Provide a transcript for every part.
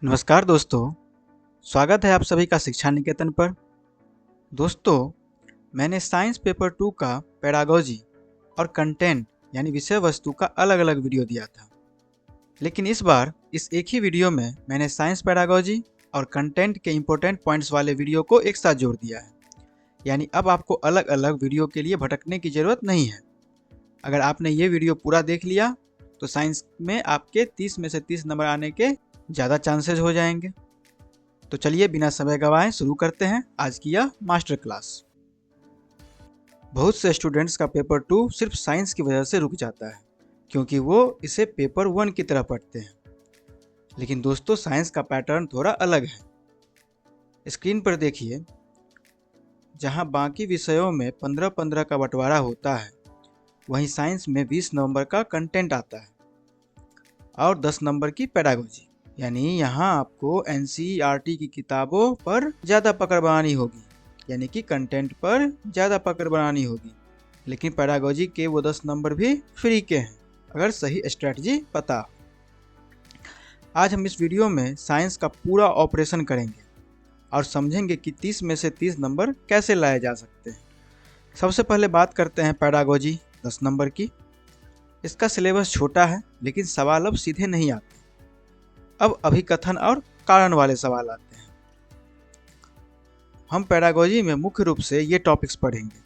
नमस्कार दोस्तों, स्वागत है आप सभी का शिक्षा निकेतन पर। दोस्तों, मैंने साइंस पेपर 2 का पेडागोजी और कंटेंट यानी विषय वस्तु का अलग अलग वीडियो दिया था, लेकिन इस बार इस एक ही वीडियो में मैंने साइंस पेडागोजी और कंटेंट के इम्पोर्टेंट पॉइंट्स वाले वीडियो को एक साथ जोड़ दिया है। यानी अब आपको अलग अलग वीडियो के लिए भटकने की ज़रूरत नहीं है। अगर आपने ये वीडियो पूरा देख लिया तो साइंस में आपके 30 में से 30 नंबर आने के ज़्यादा चांसेस हो जाएंगे। तो चलिए बिना समय गंवाए शुरू करते हैं आज की यह मास्टर क्लास। बहुत से स्टूडेंट्स का पेपर 2 सिर्फ साइंस की वजह से रुक जाता है, क्योंकि वो इसे पेपर 1 की तरह पढ़ते हैं। लेकिन दोस्तों, साइंस का पैटर्न थोड़ा अलग है। स्क्रीन पर देखिए, जहां बाकी विषयों में 15-15 का बंटवारा होता है, वहीं साइंस में 20 नंबर का कंटेंट आता है और 10 नंबर की पेडागोजी। यानी यहाँ आपको एनसीईआरटी की किताबों पर ज़्यादा पकड़ बनानी होगी, यानी कि कंटेंट पर ज़्यादा पकड़ बनानी होगी। लेकिन पेडागोजी के वो 10 नंबर भी फ्री के हैं, अगर सही स्ट्रेटजी पता हो। आज हम इस वीडियो में साइंस का पूरा ऑपरेशन करेंगे और समझेंगे कि 30 में से 30 नंबर कैसे लाए जा सकते हैं। सबसे पहले बात करते हैं पेडागोजी 10 नंबर की। इसका सिलेबस छोटा है, लेकिन सवाल अब सीधे नहीं आते। अब अभिकथन और कारण वाले सवाल आते हैं। हम पेडागोजी में मुख्य रूप से ये टॉपिक्स पढ़ेंगे।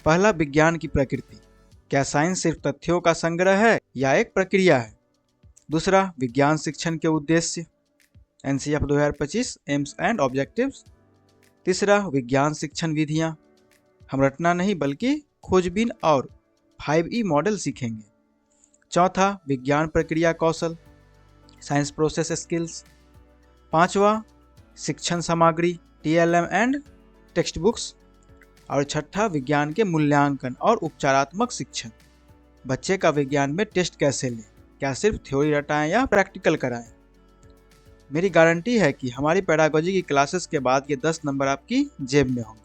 पहला, विज्ञान की प्रकृति। क्या साइंस सिर्फ तथ्यों का संग्रह है या एक प्रक्रिया है? दूसरा, विज्ञान शिक्षण के उद्देश्य, एनसीईआरटी 2025 एम्स एंड ऑब्जेक्टिव्स। तीसरा, विज्ञान शिक्षण विधियाँ। हम रटना नहीं बल्कि खोजबीन और 5E मॉडल सीखेंगे। चौथा, विज्ञान प्रक्रिया कौशल, साइंस प्रोसेस स्किल्स। पांचवा, शिक्षण सामग्री, TLM एंड टेक्स्ट बुक्स। और छठा, विज्ञान के मूल्यांकन और उपचारात्मक शिक्षण। बच्चे का विज्ञान में टेस्ट कैसे लें, क्या सिर्फ थ्योरी रटाएं या प्रैक्टिकल कराएं? मेरी गारंटी है कि हमारी पेडागोजी की क्लासेस के बाद ये 10 नंबर आपकी जेब में होंगे।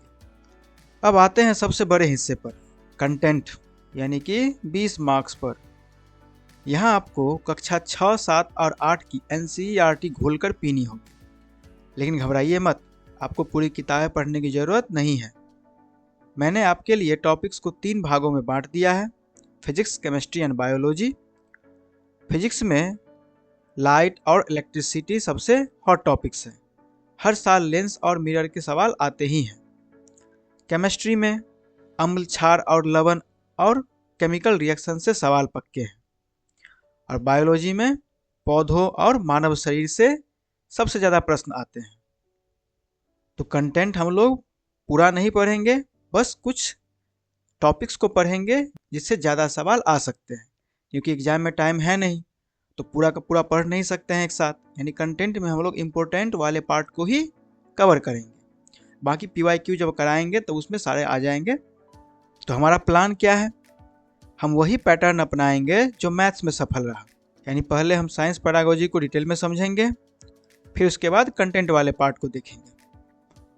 अब आते हैं सबसे बड़े हिस्से पर, कंटेंट, यानी कि 20 मार्क्स पर। यहाँ आपको कक्षा 6, 7 और 8 की एनसीईआरटी घोलकर पीनी होगी। लेकिन घबराइए मत, आपको पूरी किताबें पढ़ने की ज़रूरत नहीं है। मैंने आपके लिए टॉपिक्स को 3 भागों में बांट दिया है: physics, chemistry and biology. Physics में लाइट और इलेक्ट्रिसिटी सबसे हॉट टॉपिक्स हैं। हर साल लेंस और मिरर के सवाल आते ही हैं। केमिस्ट्री में अम्ल, क्षार और लवण और केमिकल रिएक्शन से सवाल पक्के हैं। और बायोलॉजी में पौधों और मानव शरीर से सबसे ज़्यादा प्रश्न आते हैं। तो कंटेंट हम लोग पूरा नहीं पढ़ेंगे, बस कुछ टॉपिक्स को पढ़ेंगे जिससे ज़्यादा सवाल आ सकते हैं, क्योंकि एग्जाम में टाइम है नहीं, तो पूरा का पूरा पढ़ नहीं सकते हैं एक साथ। यानी कंटेंट में हम लोग इम्पोर्टेंट वाले पार्ट को ही कवर करेंगे। बाकी PYQ जब कराएंगे तो उसमें सारे आ जाएंगे। तो हमारा प्लान क्या है? हम वही पैटर्न अपनाएंगे जो मैथ्स में सफल रहा। यानी पहले हम साइंस पेडागोजी को डिटेल में समझेंगे, फिर उसके बाद कंटेंट वाले पार्ट को देखेंगे।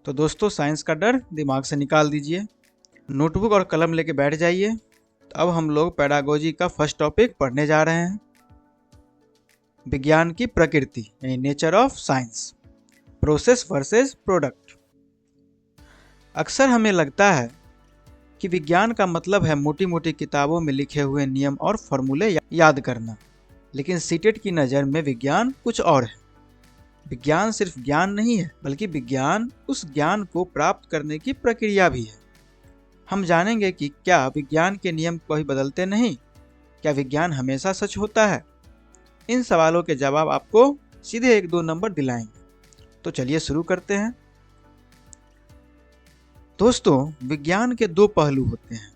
तो दोस्तों, साइंस का डर दिमाग से निकाल दीजिए, नोटबुक और कलम लेके बैठ जाइए। तो अब हम लोग पेडागोजी का फर्स्ट टॉपिक पढ़ने जा रहे हैं, विज्ञान की प्रकृति यानी nature of science, process versus product. अक्सर हमें लगता है कि विज्ञान का मतलब है मोटी मोटी किताबों में लिखे हुए नियम और फॉर्मूले याद करना, लेकिन सीटेट की नज़र में विज्ञान कुछ और है। विज्ञान सिर्फ ज्ञान नहीं है, बल्कि विज्ञान उस ज्ञान को प्राप्त करने की प्रक्रिया भी है। हम जानेंगे कि क्या विज्ञान के नियम कभी बदलते नहीं, क्या विज्ञान हमेशा सच होता है। इन सवालों के जवाब आपको सीधे 1-2 नंबर दिलाएंगे। तो चलिए शुरू करते हैं। दोस्तों, विज्ञान के 2 पहलू होते हैं,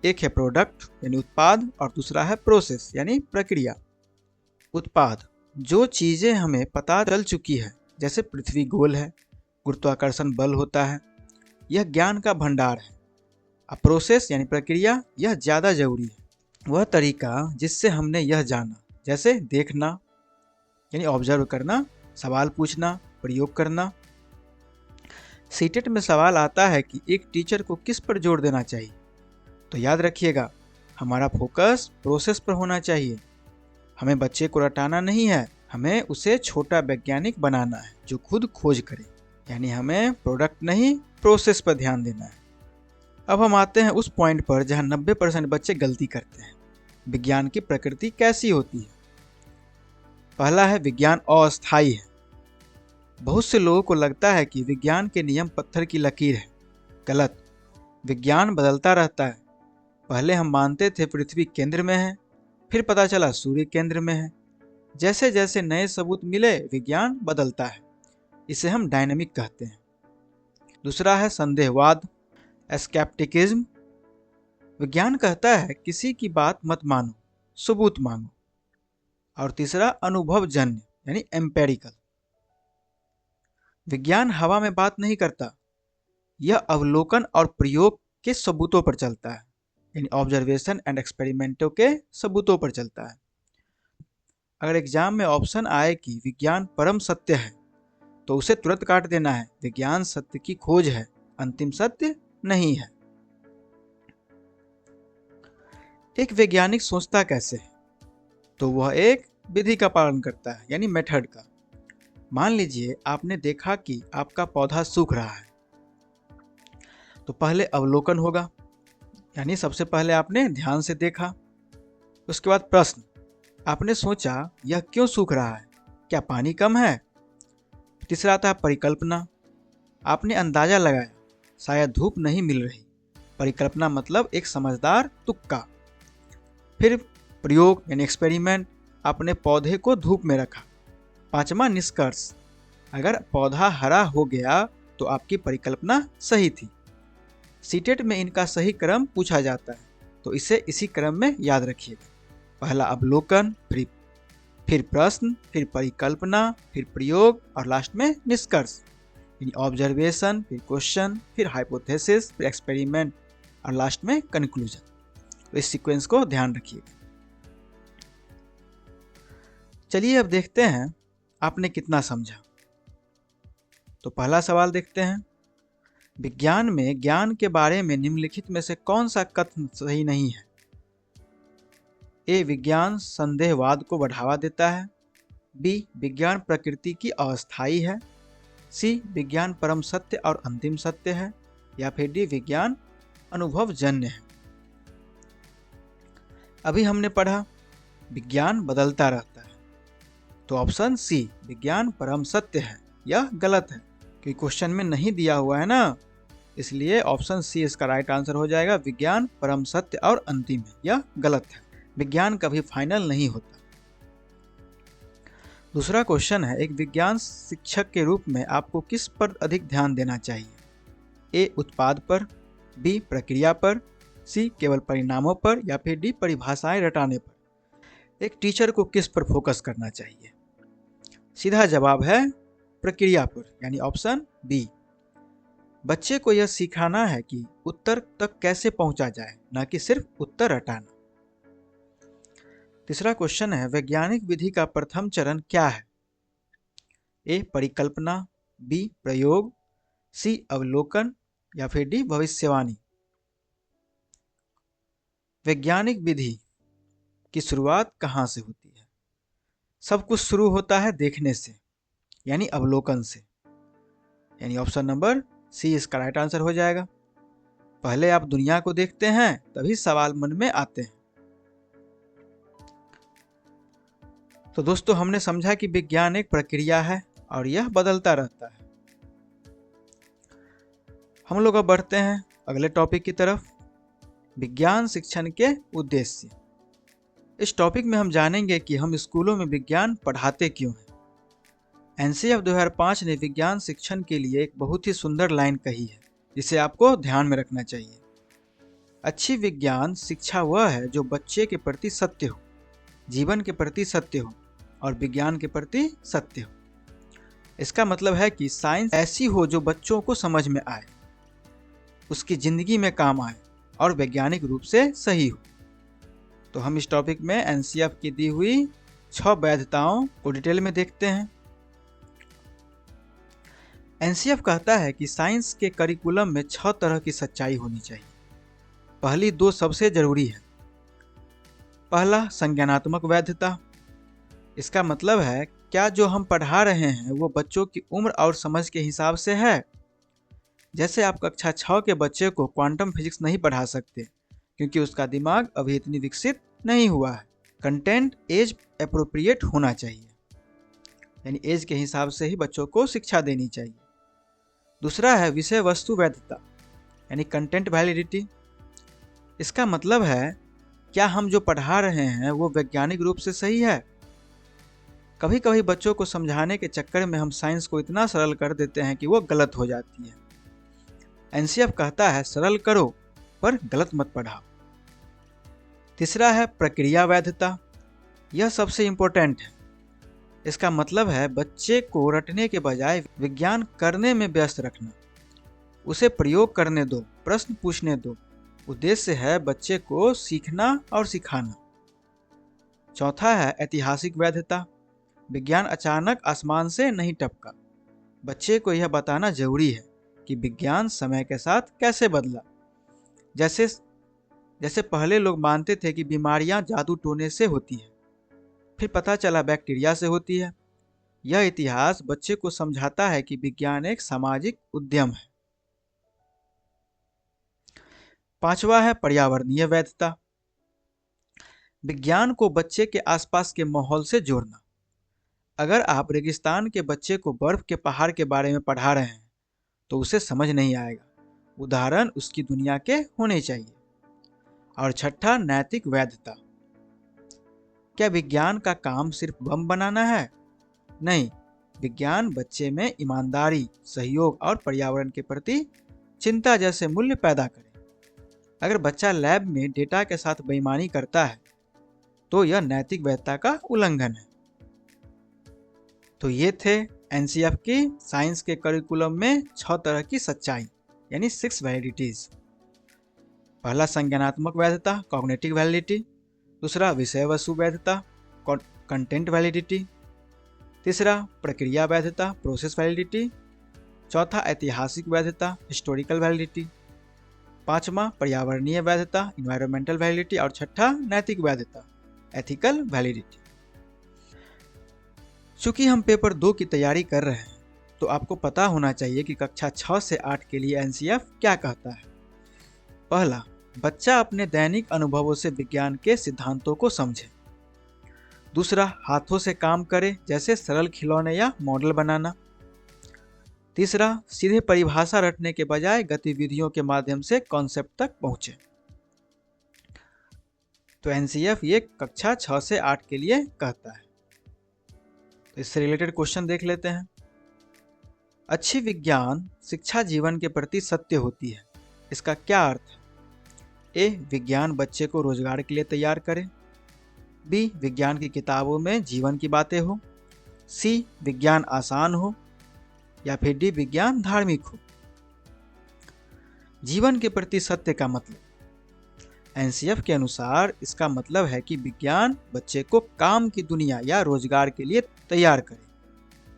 एक है प्रोडक्ट यानी उत्पाद और दूसरा है प्रोसेस यानी प्रक्रिया। उत्पाद, जो चीज़ें हमें पता चल चुकी है, जैसे पृथ्वी गोल है, गुरुत्वाकर्षण बल होता है, यह ज्ञान का भंडार है। अब प्रोसेस यानी प्रक्रिया, यह ज़्यादा जरूरी है, वह तरीका जिससे हमने यह जाना, जैसे देखना यानी ऑब्जर्व करना, सवाल पूछना, प्रयोग करना। सीटेट में सवाल आता है कि एक टीचर को किस पर जोर देना चाहिए, तो याद रखिएगा, हमारा फोकस प्रोसेस पर होना चाहिए। हमें बच्चे को रटाना नहीं है, हमें उसे छोटा वैज्ञानिक बनाना है जो खुद खोज करे, यानी हमें प्रोडक्ट नहीं प्रोसेस पर ध्यान देना है। अब हम आते हैं उस पॉइंट पर जहां 90% बच्चे गलती करते हैं। विज्ञान की प्रकृति कैसी होती है? पहला है, विज्ञान अस्थायी है। बहुत से लोगों को लगता है कि विज्ञान के नियम पत्थर की लकीर है। गलत। विज्ञान बदलता रहता है। पहले हम मानते थे पृथ्वी केंद्र में है, फिर पता चला सूर्य केंद्र में है। जैसे जैसे नए सबूत मिले विज्ञान बदलता है। इसे हम डायनेमिक कहते हैं। दूसरा है संदेहवाद, स्केप्टिकिज्म। विज्ञान कहता है किसी की बात मत मानो, सबूत मांगो। और तीसरा अनुभवजन्य यानी एम्पेरिकल। विज्ञान हवा में बात नहीं करता, यह अवलोकन और प्रयोग के सबूतों पर चलता है, यानी ऑब्जर्वेशन एंड एक्सपेरिमेंटों के सबूतों पर चलता है। अगर एग्जाम में ऑप्शन आए कि विज्ञान परम सत्य है तो उसे तुरंत काट देना है। विज्ञान सत्य की खोज है, अंतिम सत्य नहीं है। एक वैज्ञानिक सोचता कैसे है? तो वह एक विधि का पालन करता है, यानी मेथड का। मान लीजिए आपने देखा कि आपका पौधा सूख रहा है, तो पहले अवलोकन होगा, यानी सबसे पहले आपने ध्यान से देखा। उसके बाद प्रश्न, आपने सोचा यह क्यों सूख रहा है, क्या पानी कम है? तीसरा आता है परिकल्पना, आपने अंदाजा लगाया शायद धूप नहीं मिल रही। परिकल्पना मतलब एक समझदार तुक्का। फिर प्रयोग यानी एक्सपेरिमेंट, आपने पौधे को धूप में रखा। पांचवा निष्कर्ष, अगर पौधा हरा हो गया तो आपकी परिकल्पना सही थी। सीटेट में इनका सही क्रम पूछा जाता है, तो इसे इसी क्रम में याद रखिएगा। पहला अवलोकन, फिर प्रश्न, फिर परिकल्पना, फिर प्रयोग और लास्ट में निष्कर्ष, यानी ऑब्जर्वेशन, फिर क्वेश्चन, फिर हाइपोथेसिस, फिर एक्सपेरिमेंट और लास्ट में कंक्लूजन। तो इस सीक्वेंस को ध्यान रखिएगा। चलिए अब देखते हैं आपने कितना समझा। तो पहला सवाल देखते हैं, विज्ञान में ज्ञान के बारे में निम्नलिखित में से कौन सा कथन सही नहीं है? ए, विज्ञान संदेहवाद को बढ़ावा देता है। बी, विज्ञान प्रकृति की अस्थायी है। सी, विज्ञान परम सत्य और अंतिम सत्य है। या फिर डी, विज्ञान अनुभवजन्य है। अभी हमने पढ़ा विज्ञान बदलता रहता है, तो ऑप्शन सी विज्ञान परम सत्य है यह गलत है, क्योंकि क्वेश्चन में नहीं दिया हुआ है ना, इसलिए ऑप्शन सी इसका राइट आंसर हो जाएगा। विज्ञान परम सत्य और अंतिम है, यह गलत है। विज्ञान कभी फाइनल नहीं होता। दूसरा क्वेश्चन है, एक विज्ञान शिक्षक के रूप में आपको किस पर अधिक ध्यान देना चाहिए? ए, उत्पाद पर। बी, प्रक्रिया पर। सी, केवल परिणामों पर। या फिर डी, परिभाषाएं रटाने पर। एक टीचर को किस पर फोकस करना चाहिए? सीधा जवाब है प्रक्रिया पर, यानी ऑप्शन बी। बच्चे को यह सिखाना है कि उत्तर तक कैसे पहुंचा जाए, न कि सिर्फ उत्तर रटाना। तीसरा क्वेश्चन है, वैज्ञानिक विधि का प्रथम चरण क्या है? ए, परिकल्पना। बी, प्रयोग। सी, अवलोकन। या फिर डी, भविष्यवाणी। वैज्ञानिक विधि की शुरुआत कहाँ से होती है? सब कुछ शुरू होता है देखने से, यानी अवलोकन से, यानी ऑप्शन नंबर सी इसका राइट आंसर हो जाएगा। पहले आप दुनिया को देखते हैं, तभी सवाल मन में आते हैं। तो दोस्तों हमने समझा कि विज्ञान एक प्रक्रिया है और यह बदलता रहता है। हम लोग अब बढ़ते हैं अगले टॉपिक की तरफ, विज्ञान शिक्षण के उद्देश्य। इस टॉपिक में हम जानेंगे कि हम स्कूलों में विज्ञान पढ़ाते क्यों हैं। एनसीएफ 2005 ने विज्ञान शिक्षण के लिए एक बहुत ही सुंदर लाइन कही है, जिसे आपको ध्यान में रखना चाहिए। अच्छी विज्ञान शिक्षा वह है जो बच्चे के प्रति सत्य हो, जीवन के प्रति सत्य हो और विज्ञान के प्रति सत्य हो। इसका मतलब है कि साइंस ऐसी हो जो बच्चों को समझ में आए, उसकी जिंदगी में काम आए और वैज्ञानिक रूप से सही हो। तो हम इस टॉपिक में एनसीएफ की दी हुई 6 वैधताओं को डिटेल में देखते हैं। एनसीएफ कहता है कि साइंस के करिकुलम में 6 तरह की सच्चाई होनी चाहिए। पहली 2 सबसे जरूरी है। पहला, संज्ञानात्मक वैधता। इसका मतलब है क्या जो हम पढ़ा रहे हैं वो बच्चों की उम्र और समझ के हिसाब से है? जैसे आप कक्षा 6 के बच्चे को क्वांटम फिजिक्स नहीं पढ़ा सकते क्योंकि उसका दिमाग अभी इतनी विकसित नहीं हुआ है। कंटेंट एज अप्रोप्रिएट होना चाहिए, यानी एज के हिसाब से ही बच्चों को शिक्षा देनी चाहिए। दूसरा है विषय वस्तु वैधता, यानी कंटेंट वैलिडिटी। इसका मतलब है क्या हम जो पढ़ा रहे हैं वो वैज्ञानिक रूप से सही है। कभी कभी बच्चों को समझाने के चक्कर में हम साइंस को इतना सरल कर देते हैं कि वो गलत हो जाती है। एनसीएफ कहता है सरल करो पर गलत मत पढ़ाओ। तीसरा है प्रक्रिया वैधता, यह सबसे इंपॉर्टेंट है। इसका मतलब है बच्चे को रटने के बजाय विज्ञान करने में व्यस्त रखना। उसे प्रयोग करने दो, प्रश्न पूछने दो। उद्देश्य है बच्चे को सीखना और सिखाना। चौथा है ऐतिहासिक वैधता, विज्ञान अचानक आसमान से नहीं टपका। बच्चे को यह बताना जरूरी है कि विज्ञान समय के साथ कैसे बदला। जैसे पहले लोग मानते थे कि बीमारियां जादू टोने से होती है, फिर पता चला बैक्टीरिया से होती है। यह इतिहास बच्चे को समझाता है कि विज्ञान एक सामाजिक उद्यम है। पांचवा है पर्यावरणीय वैधता, विज्ञान को बच्चे के आसपास के माहौल से जोड़ना। अगर आप रेगिस्तान के बच्चे को बर्फ के पहाड़ के बारे में पढ़ा रहे हैं तो उसे समझ नहीं आएगा। उदाहरण उसकी दुनिया के होने चाहिए। और छठा नैतिक वैधता, क्या विज्ञान का काम सिर्फ बम बनाना है? नहीं, विज्ञान बच्चे में ईमानदारी, सहयोग और पर्यावरण के प्रति चिंता जैसे मूल्य पैदा करे। अगर बच्चा लैब में डेटा के साथ बेईमानी करता है तो यह नैतिक वैधता का उल्लंघन है। तो ये थे एनसीएफ की साइंस के करिकुलम में 6 तरह की सच्चाई, यानी 6 वैलिडिटीज। पहला संज्ञानात्मक वैधता, कॉग्निटिव वैलिडिटी। दूसरा विषय वस्तु वैधता, कंटेंट वैलिडिटी। तीसरा प्रक्रिया वैधता, प्रोसेस वैलिडिटी। चौथा ऐतिहासिक वैधता, हिस्टोरिकल वैलिडिटी। पांचवा पर्यावरणीय वैधता, इन्वायरमेंटल वैलिडिटी। और छठा नैतिक वैधता, एथिकल वैलिडिटी। चूंकि हम पेपर 2 की तैयारी कर रहे हैं तो आपको पता होना चाहिए कि कक्षा 6 से 8 के लिए एनसीएफ क्या कहता है। पहला, बच्चा अपने दैनिक अनुभवों से विज्ञान के सिद्धांतों को समझे। दूसरा, हाथों से काम करे, जैसे सरल खिलौने या मॉडल बनाना। तीसरा, सीधे परिभाषा रटने के बजाय गतिविधियों के माध्यम से कॉन्सेप्ट तक पहुंचे। तो एनसीएफ ये कक्षा 6 से 8 के लिए कहता है। तो इससे रिलेटेड क्वेश्चन देख लेते हैं। अच्छी विज्ञान शिक्षा जीवन के प्रति सत्य होती है, इसका क्या अर्थ है? ए, विज्ञान बच्चे को रोजगार के लिए तैयार करे। बी, विज्ञान की किताबों में जीवन की बातें हो। सी, विज्ञान आसान हो। या फिर डी, विज्ञान धार्मिक हो। जीवन के प्रति सत्य का मतलब, एनसीएफ के अनुसार इसका मतलब है कि विज्ञान बच्चे को काम की दुनिया या रोजगार के लिए तैयार करे।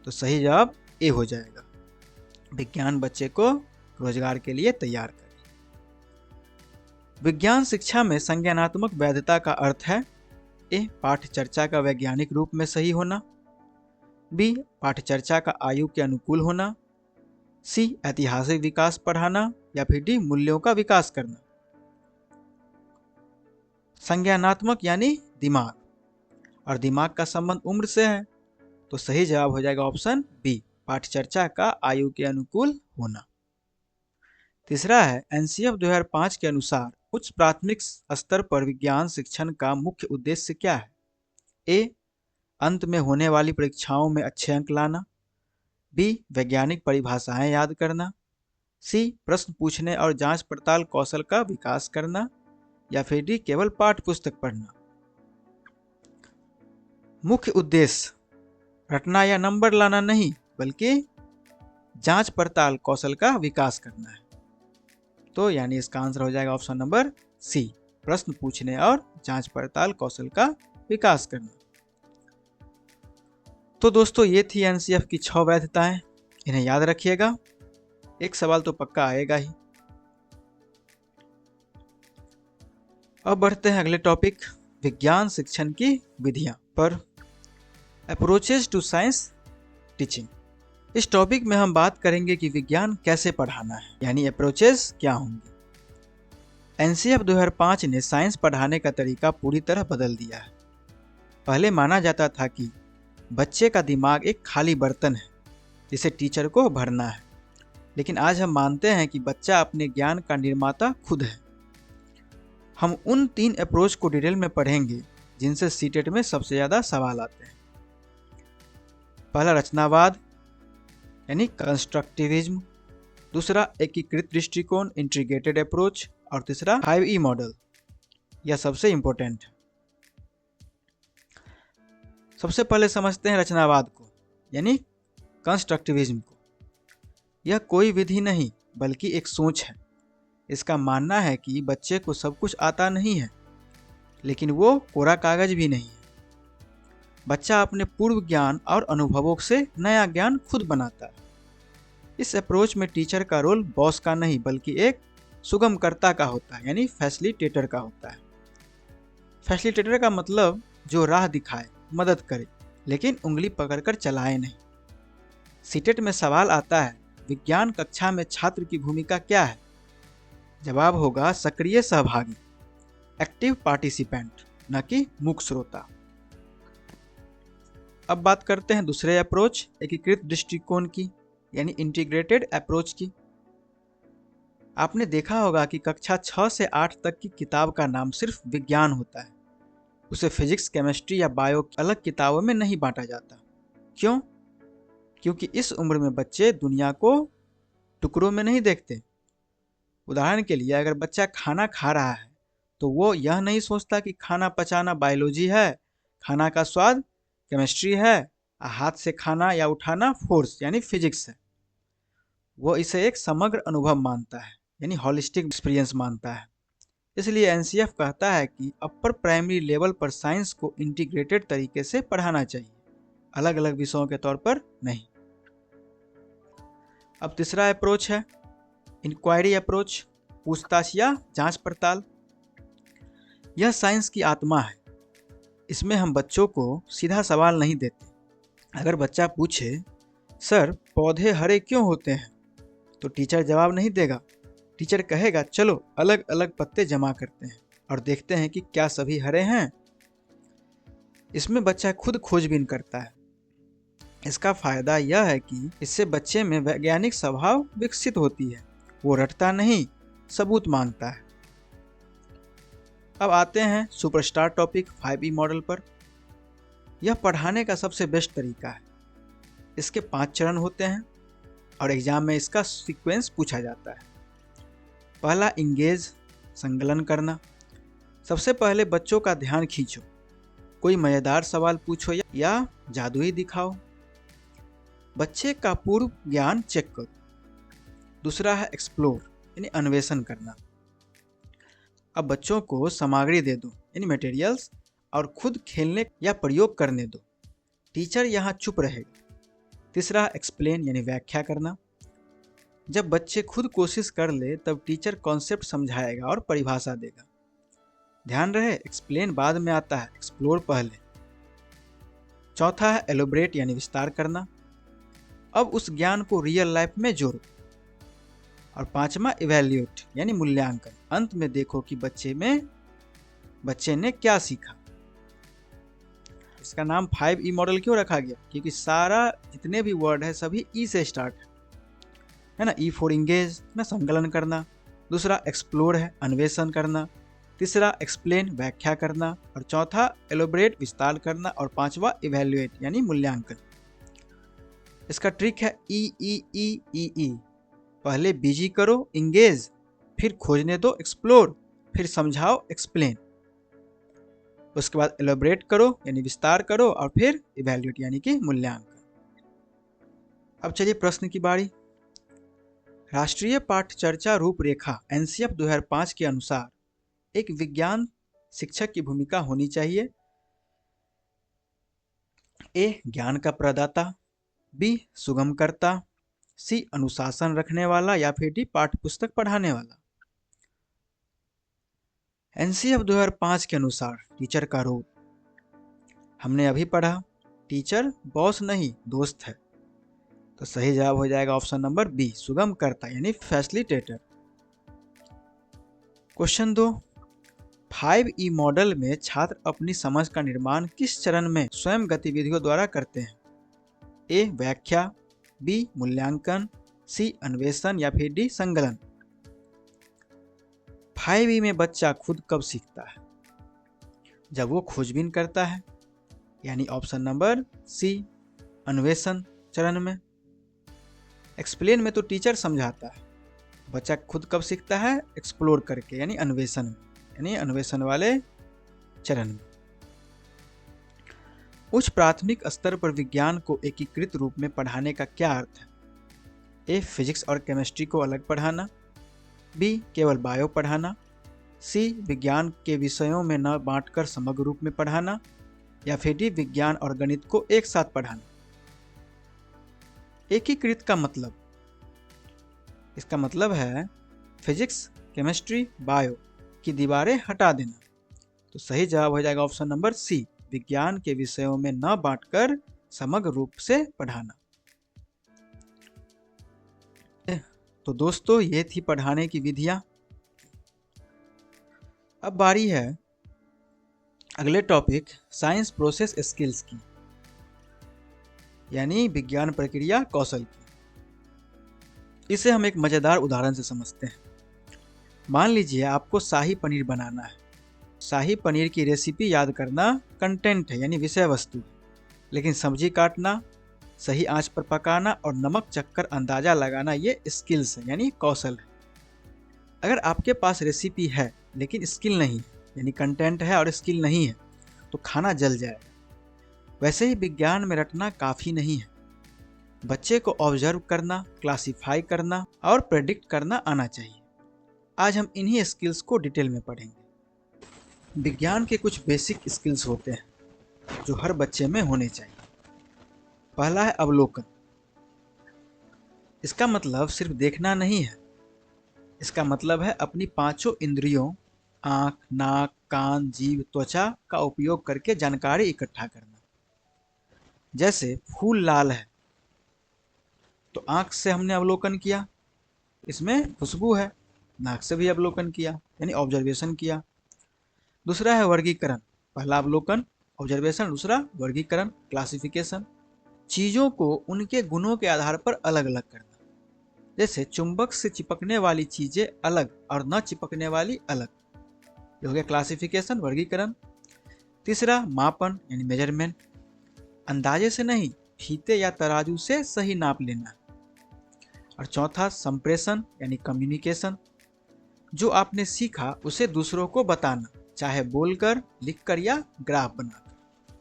तो सही जवाब ए हो जाएगा, विज्ञान बच्चे को रोजगार के लिए तैयार करे। विज्ञान शिक्षा में संज्ञानात्मक वैधता का अर्थ है ए, पाठ्य चर्चा का वैज्ञानिक रूप में सही होना। बी, पाठ्य चर्चा का आयु के अनुकूल होना। सी, ऐतिहासिक विकास पढ़ाना। या फिर डी, मूल्यों का विकास करना। संज्ञानात्मक यानी दिमाग, और दिमाग का संबंध उम्र से है, तो सही जवाब हो जाएगा ऑप्शन बी, पाठ्यचर्चा का आयु के अनुकूल होना। तीसरा है एनसीएफ 2005 के अनुसार उच्च प्राथमिक स्तर पर विज्ञान शिक्षण का मुख्य उद्देश्य क्या है? ए, अंत में होने वाली परीक्षाओं में अच्छे अंक लाना। बी, वैज्ञानिक परिभाषाएं याद करना। सी, प्रश्न पूछने और जांच पड़ताल कौशल का विकास करना। या फिर डी, केवल पाठ्य पुस्तक पढ़ना। मुख्य उद्देश्य रटना या नंबर लाना नहीं, बल्कि जांच पड़ताल कौशल का विकास करना है। तो यानी इसका आंसर हो जाएगा ऑप्शन नंबर सी, प्रश्न पूछने और जांच पड़ताल कौशल का विकास करना। तो दोस्तों ये थी एनसीएफ की 6 वैधताएं, इन्हें याद रखिएगा, एक सवाल तो पक्का आएगा ही। अब बढ़ते हैं अगले टॉपिक, विज्ञान शिक्षण की विधियां पर। Approaches to science teaching. इस टॉपिक में हम बात करेंगे कि विज्ञान कैसे पढ़ाना है, यानी अप्रोचेज क्या होंगे। एनसीएफ 2005 ने साइंस पढ़ाने का तरीका पूरी तरह बदल दिया है। पहले माना जाता था कि बच्चे का दिमाग एक खाली बर्तन है जिसे टीचर को भरना है, लेकिन आज हम मानते हैं कि बच्चा अपने ज्ञान का निर्माता खुद है। हम उन 3 अप्रोच को डिटेल में पढ़ेंगे जिनसे सीटेट में सबसे ज़्यादा सवाल आते हैं। पहला रचनावाद यानी कंस्ट्रक्टिविज्म, दूसरा एकीकृत दृष्टिकोण इंटीग्रेटेड अप्रोच, और तीसरा 5E मॉडल। यह सबसे इंपॉर्टेंट है। सबसे पहले समझते हैं रचनावाद को यानी कंस्ट्रक्टिविज्म को। यह कोई विधि नहीं बल्कि एक सोच है। इसका मानना है कि बच्चे को सब कुछ आता नहीं है, लेकिन वो कोरा कागज भी नहीं है। बच्चा अपने पूर्व ज्ञान और अनुभवों से नया ज्ञान खुद बनाता है। इस अप्रोच में टीचर का रोल बॉस का नहीं बल्कि एक सुगमकर्ता का होता है, यानी फैसिलिटेटर का होता है। फैसिलिटेटर का मतलब जो राह दिखाए, मदद करे, लेकिन उंगली पकड़कर चलाए नहीं। सीटेट में सवाल आता है, विज्ञान कक्षा में छात्र की भूमिका क्या है? जवाब होगा सक्रिय सहभागी, एक्टिव पार्टिसिपेंट, न कि मूक श्रोता। अब बात करते हैं दूसरे अप्रोच एकीकृत दृष्टिकोण की यानी इंटीग्रेटेड अप्रोच की। आपने देखा होगा कि कक्षा 6 से 8 तक की किताब का नाम सिर्फ विज्ञान होता है। उसे फिजिक्स, केमिस्ट्री या बायो की अलग किताबों में नहीं बांटा जाता। क्यों? क्योंकि इस उम्र में बच्चे दुनिया को टुकड़ों में नहीं देखते। उदाहरण के लिए अगर बच्चा खाना खा रहा है तो वो यह नहीं सोचता कि खाना पचाना बायोलॉजी है, खाना का स्वाद केमिस्ट्री है, हाथ से खाना या उठाना फोर्स यानी फिजिक्स है। वो इसे एक समग्र अनुभव मानता है यानी हॉलिस्टिक एक्सपीरियंस मानता है। इसलिए एनसीएफ कहता है कि अपर प्राइमरी लेवल पर साइंस को इंटीग्रेटेड तरीके से पढ़ाना चाहिए, अलग अलग विषयों के तौर पर नहीं। अब तीसरा अप्रोच है इंक्वायरी अप्रोच, पूछताछ या जांच पड़ताल। यह साइंस की आत्मा है। इसमें हम बच्चों को सीधा सवाल नहीं देते। अगर बच्चा पूछे, सर पौधे हरे क्यों होते हैं, तो टीचर जवाब नहीं देगा। टीचर कहेगा, चलो अलग अलग पत्ते जमा करते हैं और देखते हैं कि क्या सभी हरे हैं। इसमें बच्चा खुद खोजबीन करता है। इसका फायदा यह है कि इससे बच्चे में वैज्ञानिक स्वभाव विकसित होती है। वो रटता नहीं, सबूत मांगता है। अब आते हैं सुपरस्टार टॉपिक 5E मॉडल पर। यह पढ़ाने का सबसे बेस्ट तरीका है। इसके 5 चरण होते हैं और एग्जाम में इसका सीक्वेंस पूछा जाता है। पहला इंगेज, संकलन करना। सबसे पहले बच्चों का ध्यान खींचो, कोई मजेदार सवाल पूछो या जादुई दिखाओ। बच्चे का पूर्व ज्ञान चेक करो। दूसरा है एक्सप्लोर यानी अन्वेषण करना। अब बच्चों को सामग्री दे दो यानी मटेरियल्स और खुद खेलने या प्रयोग करने दो। टीचर यहाँ चुप रहेगा। तीसरा एक्सप्लेन यानी व्याख्या करना। जब बच्चे खुद कोशिश कर ले तब टीचर कॉन्सेप्ट समझाएगा और परिभाषा देगा। ध्यान रहे एक्सप्लेन बाद में आता है, एक्सप्लोर पहले। चौथा है एलोबरेट यानी विस्तार करना। अब उस ज्ञान को रियल लाइफ में जोड़ो। और पांचवा इवैल्यूएट यानी मूल्यांकन। अंत में देखो कि बच्चे ने क्या सीखा। इसका नाम 5E मॉडल क्यों रखा गया? क्योंकि सारा जितने भी वर्ड है सभी ई से स्टार्ट है ना। E फॉर इंगेज ना, संकलन करना। दूसरा एक्सप्लोर है अन्वेषण करना। तीसरा एक्सप्लेन व्याख्या करना। और चौथा एलोबरेट विस्तार करना। और पांचवा इवैल्यूएट यानी मूल्यांकन। इसका ट्रिक है E। पहले बीजी करो इंगेज, फिर खोजने दो एक्सप्लोर, फिर समझाओ एक्सप्लेन, उसके बाद एलोबरेट करो यानी विस्तार करो, और फिर इवैल्यूएट यानी कि मूल्यांकन। अब चलिए प्रश्न की बारी। राष्ट्रीय पाठचर्चा रूपरेखा एनसीएफ 2005 के अनुसार एक विज्ञान शिक्षक की भूमिका होनी चाहिए। ए ज्ञान का प्रदाता, बी सुगमकर्ता, सी अनुशासन रखने वाला, या फिर डी पाठ्यपुस्तक पढ़ाने वाला। एनसीएफ 2005 के अनुसार टीचर का रोल हमने अभी पढ़ा। टीचर बॉस नहीं दोस्त है। तो सही जवाब हो जाएगा ऑप्शन नंबर बी, सुगमकर्ता यानी फैसिलिटेटर। क्वेश्चन 2, 5E मॉडल में छात्र अपनी समझ का निर्माण किस चरण में स्वयं गतिविधियों द्वारा करते हैं? ए व्याख्या, बी मूल्यांकन, सी अन्वेषण या फिर डी संकलन। 5E में बच्चा खुद कब सीखता है? जब वो खोजबीन करता है, यानी ऑप्शन नंबर सी अन्वेषण चरण में। एक्सप्लेन में तो टीचर समझाता है, बच्चा खुद कब सीखता है? एक्सप्लोर करके यानी अन्वेषण में, यानी अन्वेषण वाले चरण में। उच्च प्राथमिक स्तर पर विज्ञान को एकीकृत रूप में पढ़ाने का क्या अर्थ है? ए फिजिक्स और केमिस्ट्री को अलग पढ़ाना, बी केवल बायो पढ़ाना, सी विज्ञान के विषयों में न बांटकर समग्र रूप में पढ़ाना, या फिर डी विज्ञान और गणित को एक साथ पढ़ाना। एकीकृत का मतलब, इसका मतलब है फिजिक्स, केमिस्ट्री, बायो की दीवारें हटा देना। तो सही जवाब हो जाएगा ऑप्शन नंबर सी, विज्ञान के विषयों में न बांटकर समग्र रूप से पढ़ाना। तो दोस्तों ये थी पढ़ाने की विधियां। अब बारी है अगले टॉपिक साइंस प्रोसेस स्किल्स की, यानी विज्ञान प्रक्रिया कौशल की। इसे हम एक मजेदार उदाहरण से समझते हैं। मान लीजिए आपको शाही पनीर बनाना है। शाही पनीर की रेसिपी याद करना कंटेंट है, यानी विषय वस्तु, लेकिन सब्जी काटना, सही आंच पर पकाना और नमक चखकर अंदाजा लगाना ये स्किल्स है, यानी कौशल है। अगर आपके पास रेसिपी है लेकिन स्किल नहीं है, यानी कंटेंट है और स्किल नहीं है, तो खाना जल जाएगा। वैसे ही विज्ञान में रटना काफ़ी नहीं है, बच्चे को ऑब्जर्व करना, क्लासिफाई करना और प्रेडिक्ट करना आना चाहिए। आज हम इन्हीं स्किल्स को डिटेल में पढ़ेंगे। विज्ञान के कुछ बेसिक स्किल्स होते हैं जो हर बच्चे में होने चाहिए। पहला है अवलोकन। इसका मतलब सिर्फ देखना नहीं है, इसका मतलब है अपनी पांचों इंद्रियों आँख, नाक, कान, जीभ, त्वचा का उपयोग करके जानकारी इकट्ठा करना। जैसे फूल लाल है तो आँख से हमने अवलोकन किया, इसमें खुशबू है, नाक से भी अवलोकन किया, यानी ऑब्जर्वेशन किया। दूसरा है वर्गीकरण। पहला अवलोकन ऑब्जर्वेशन, दूसरा वर्गीकरण क्लासिफिकेशन। चीज़ों को उनके गुणों के आधार पर अलग अलग करना। जैसे चुंबक से चिपकने वाली चीज़ें अलग और न चिपकने वाली अलग, ये हो गया क्लासिफिकेशन, वर्गीकरण। तीसरा मापन यानी मेजरमेंट। अंदाजे से नहीं, फीते या तराजू से सही नाप लेना। और चौथा संप्रेषण यानी कम्युनिकेशन। जो आपने सीखा उसे दूसरों को बताना, चाहे बोलकर, लिखकर या ग्राफ बनाकर।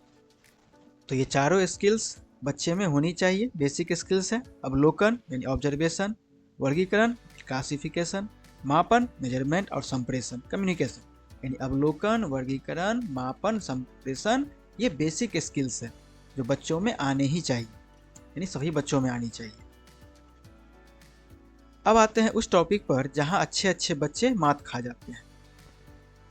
तो ये चारों स्किल्स बच्चे में होनी चाहिए। बेसिक स्किल्स है अवलोकन यानी ऑब्जर्वेशन, वर्गीकरण क्लासिफिकेशन, मापन मेजरमेंट और संप्रेषण कम्युनिकेशन। यानी अवलोकन, वर्गीकरण, मापन, संप्रेषण ये बेसिक स्किल्स है जो बच्चों में आने ही चाहिए, यानी सभी बच्चों में आनी चाहिए। अब आते हैं उस टॉपिक पर जहां अच्छे अच्छे बच्चे मात खा जाते हैं।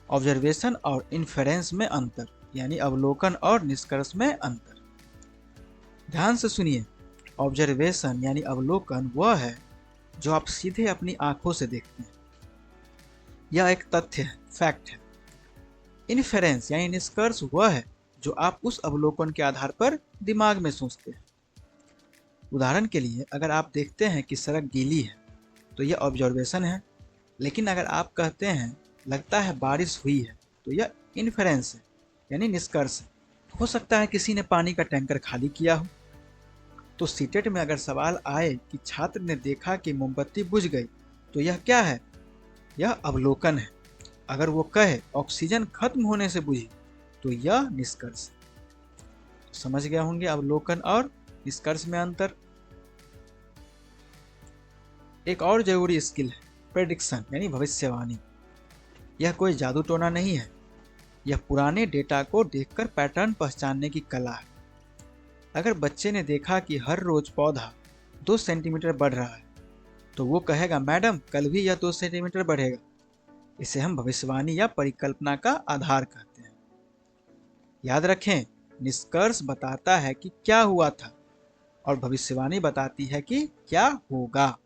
ऑब्जर्वेशन और इन्फेरेंस में अंतर, यानी अवलोकन और निष्कर्ष में अंतर। ध्यान से सुनिए, ऑब्जर्वेशन यानी अवलोकन वह है जो आप सीधे अपनी आंखों से देखते हैं, यह एक तथ्य है, फैक्ट है। इन्फेरेंस यानी निष्कर्ष वह है जो आप उस अवलोकन के आधार पर दिमाग में सोचते हैं। उदाहरण के लिए अगर आप देखते हैं कि सड़क गीली है तो यह ऑब्जर्वेशन है, लेकिन अगर आप कहते हैं लगता है बारिश हुई है तो यह इन्फेरेंस है, यानी निष्कर्ष है। हो सकता है किसी ने पानी का टैंकर खाली किया हो, तो सीटेट में अगर सवाल आए कि छात्र ने देखा कि मोमबत्ती बुझ गई, तो यह क्या है? यह अवलोकन है। अगर वो कहे ऑक्सीजन खत्म होने से बुझी, तो यह निष्कर्ष। समझ गए होंगे अवलोकन और निष्कर्ष में अंतर। एक और जरूरी स्किल है प्रेडिक्शन यानी भविष्यवाणी। यह कोई जादू टोना नहीं है, यह पुराने डेटा को देखकर पैटर्न पहचानने की कला है। अगर बच्चे ने देखा कि हर रोज पौधा 2 सेंटीमीटर बढ़ रहा है, तो वो कहेगा मैडम कल भी यह 2 सेंटीमीटर बढ़ेगा। इसे हम भविष्यवाणी या परिकल्पना का आधार कहते हैं। याद रखें, निष्कर्ष बताता है कि क्या हुआ था और भविष्यवाणी बताती है कि क्या होगा।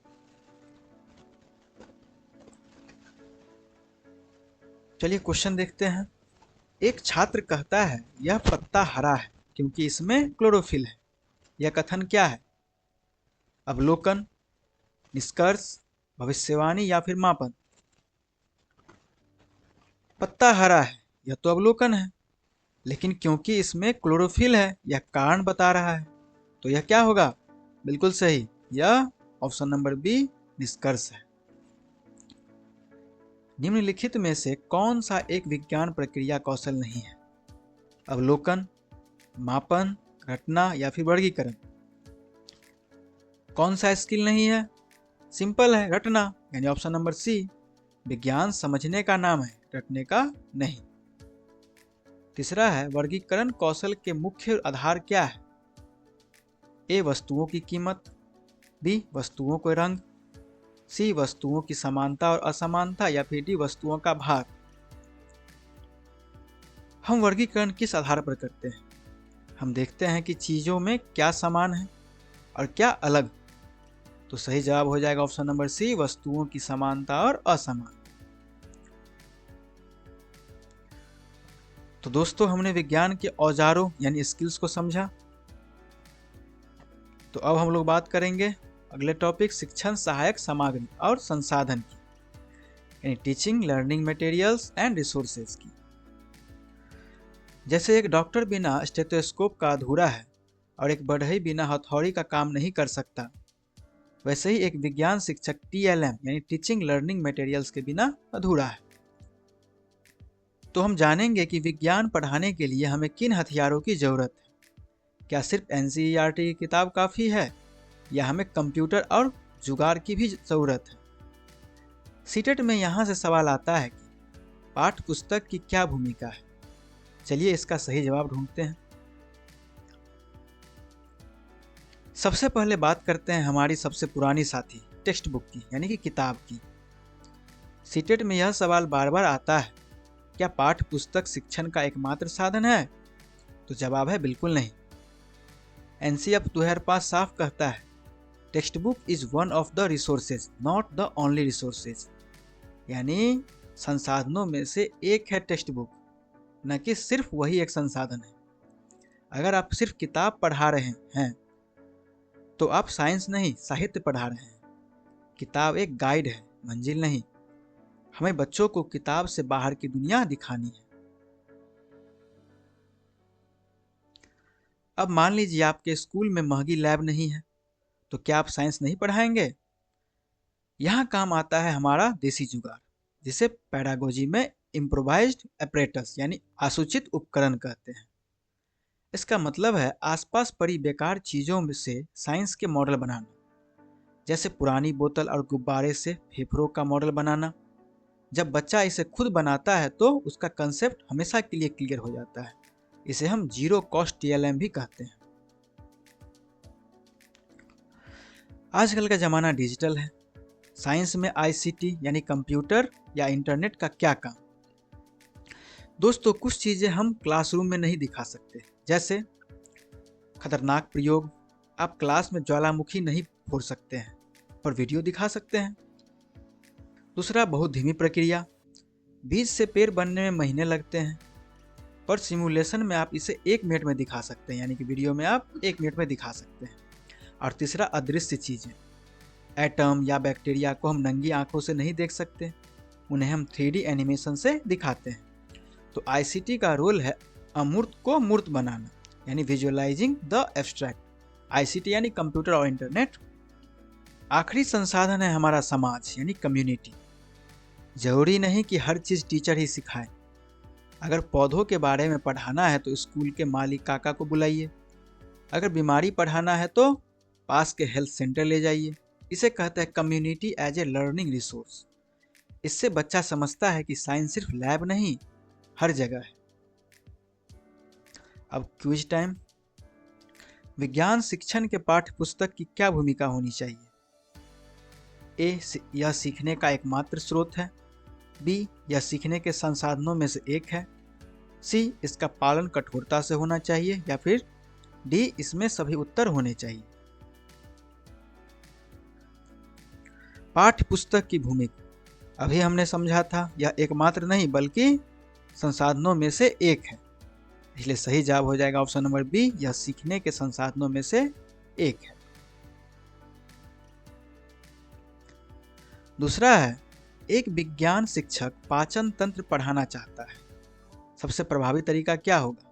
चलिए क्वेश्चन देखते हैं। एक छात्र कहता है यह पत्ता हरा है क्योंकि इसमें क्लोरोफिल है। यह कथन क्या है? अवलोकन, निष्कर्ष, भविष्यवाणी या फिर मापन? पत्ता हरा है, यह तो अवलोकन है, लेकिन क्योंकि इसमें क्लोरोफिल है यह कारण बता रहा है। तो यह क्या होगा? बिल्कुल सही, यह ऑप्शन नंबर बी निष्कर्ष है। निम्नलिखित में से कौन सा एक विज्ञान प्रक्रिया कौशल नहीं है? अवलोकन, मापन, घटना या फिर वर्गीकरण? कौन सा स्किल नहीं है? सिंपल है, रटना, यानी ऑप्शन नंबर सी। विज्ञान समझने का नाम है, रटने का नहीं। तीसरा है वर्गीकरण कौशल के मुख्य आधार क्या है? ए वस्तुओं की कीमत, बी वस्तुओं के रंग, सी वस्तुओं की समानता और असमानता या फिर डी वस्तुओं का भार। हम वर्गीकरण किस आधार पर करते हैं? हम देखते हैं कि चीजों में क्या समान है और क्या अलग। तो सही जवाब हो जाएगा ऑप्शन नंबर सी, वस्तुओं की समानता और असमान। तो दोस्तों हमने विज्ञान के औजारों यानी स्किल्स को समझा। तो अब हम लोग बात करेंगे अगले टॉपिक शिक्षण सहायक सामग्री और संसाधन की, यानी teaching learning materials and resources की। जैसे एक डॉक्टर बिना स्टेथोस्कोप का अधूरा है और एक बढ़ई बिना हथौड़ी का काम नहीं कर सकता, वैसे ही एक विज्ञान शिक्षक TLM यानी टीचिंग लर्निंग मटेरियल्स के बिना अधूरा है। तो हम जानेंगे कि विज्ञान पढ़ाने के लिए हमें किन हथियारों की जरूरत है। क्या सिर्फ NCERT की किताब काफ़ी है या हमें कंप्यूटर और जुगाड़ की भी ज़रूरत है? सीटेट में यहाँ से सवाल आता है कि पाठ्य पुस्तक की क्या भूमिका है। चलिए इसका सही जवाब ढूंढते हैं। सबसे पहले बात करते हैं हमारी सबसे पुरानी साथी टेक्स्ट बुक की, यानी कि किताब की। सीटेट में यह सवाल बार बार आता है, क्या पाठ्य पुस्तक शिक्षण का एकमात्र साधन है? तो जवाब है बिल्कुल नहीं। NCF 2005 साफ कहता है, text book is one of the resources not the only resources, यानी संसाधनों में से एक है टेक्स्ट बुक, न कि सिर्फ वही एक संसाधन है। अगर आप सिर्फ किताब पढ़ा रहे हैं तो आप साइंस नहीं साहित्य पढ़ा रहे हैं। किताब एक गाइड है, मंजिल नहीं। हमें बच्चों को किताब से बाहर की दुनिया दिखानी है। अब मान लीजिए आपके स्कूल में महंगी लैब नहीं है, तो क्या आप साइंस नहीं पढ़ाएंगे? यहाँ काम आता है हमारा देसी जुगाड़, जिसे पैडागोजी में इम्प्रोवाइज्ड अपरेटस यानी आसूचित उपकरण कहते हैं। इसका मतलब है आसपास पड़ी बेकार चीजों में से साइंस के मॉडल बनाना, जैसे पुरानी बोतल और गुब्बारे से फेफड़ों का मॉडल बनाना। जब बच्चा इसे खुद बनाता है तो उसका कंसेप्ट हमेशा के लिए क्लियर हो जाता है। इसे हम जीरो कॉस्ट TLM भी कहते हैं। आजकल का जमाना डिजिटल है। साइंस में ICT यानी कंप्यूटर या इंटरनेट का क्या काम? दोस्तों कुछ चीजें हम क्लासरूम में नहीं दिखा सकते, जैसे खतरनाक प्रयोग। आप क्लास में ज्वालामुखी नहीं फोड़ सकते हैं, पर वीडियो दिखा सकते हैं। दूसरा, बहुत धीमी प्रक्रिया। बीज से पेड़ बनने में महीने लगते हैं, पर सिमुलेशन में आप इसे 1 मिनट में दिखा सकते हैं, यानी कि वीडियो में आप 1 मिनट में दिखा सकते हैं। और तीसरा, अदृश्य चीजें। एटम या बैक्टीरिया को हम नंगी आंखों से नहीं देख सकते, उन्हें हम 3D एनिमेशन से दिखाते हैं। तो ICT का रोल है अमूर्त को मूर्त बनाना, यानी विजुअलाइजिंग द एब्स्ट्रैक्ट। ICT यानी कंप्यूटर और इंटरनेट। आखिरी संसाधन है हमारा समाज यानी कम्युनिटी। जरूरी नहीं कि हर चीज टीचर ही सिखाए। अगर पौधों के बारे में पढ़ाना है तो स्कूल के मालिक काका को बुलाइए। अगर बीमारी पढ़ाना है तो पास के हेल्थ सेंटर ले जाइए। इसे कहते हैं community as a learning resource. इससे बच्चा समझता है कि साइंस सिर्फ लैब नहीं, हर जगह है। अब क्विज टाइम। विज्ञान शिक्षण के पाठ्य पुस्तक की क्या भूमिका होनी चाहिए? ए, यह सीखने का एकमात्र स्रोत है। बी, यह सीखने के संसाधनों में से एक है। सी, इसका पालन कठोरता से होना चाहिए, या फिर डी, इसमें सभी उत्तर होने चाहिए। पाठ्य पुस्तक की भूमिका अभी हमने समझा था, यह एकमात्र नहीं बल्कि संसाधनों में से एक है, इसलिए सही जवाब हो जाएगा ऑप्शन नंबर बी, यह सीखने के संसाधनों में से एक है। दूसरा है, एक विज्ञान शिक्षक पाचन तंत्र पढ़ाना चाहता है, सबसे प्रभावी तरीका क्या होगा?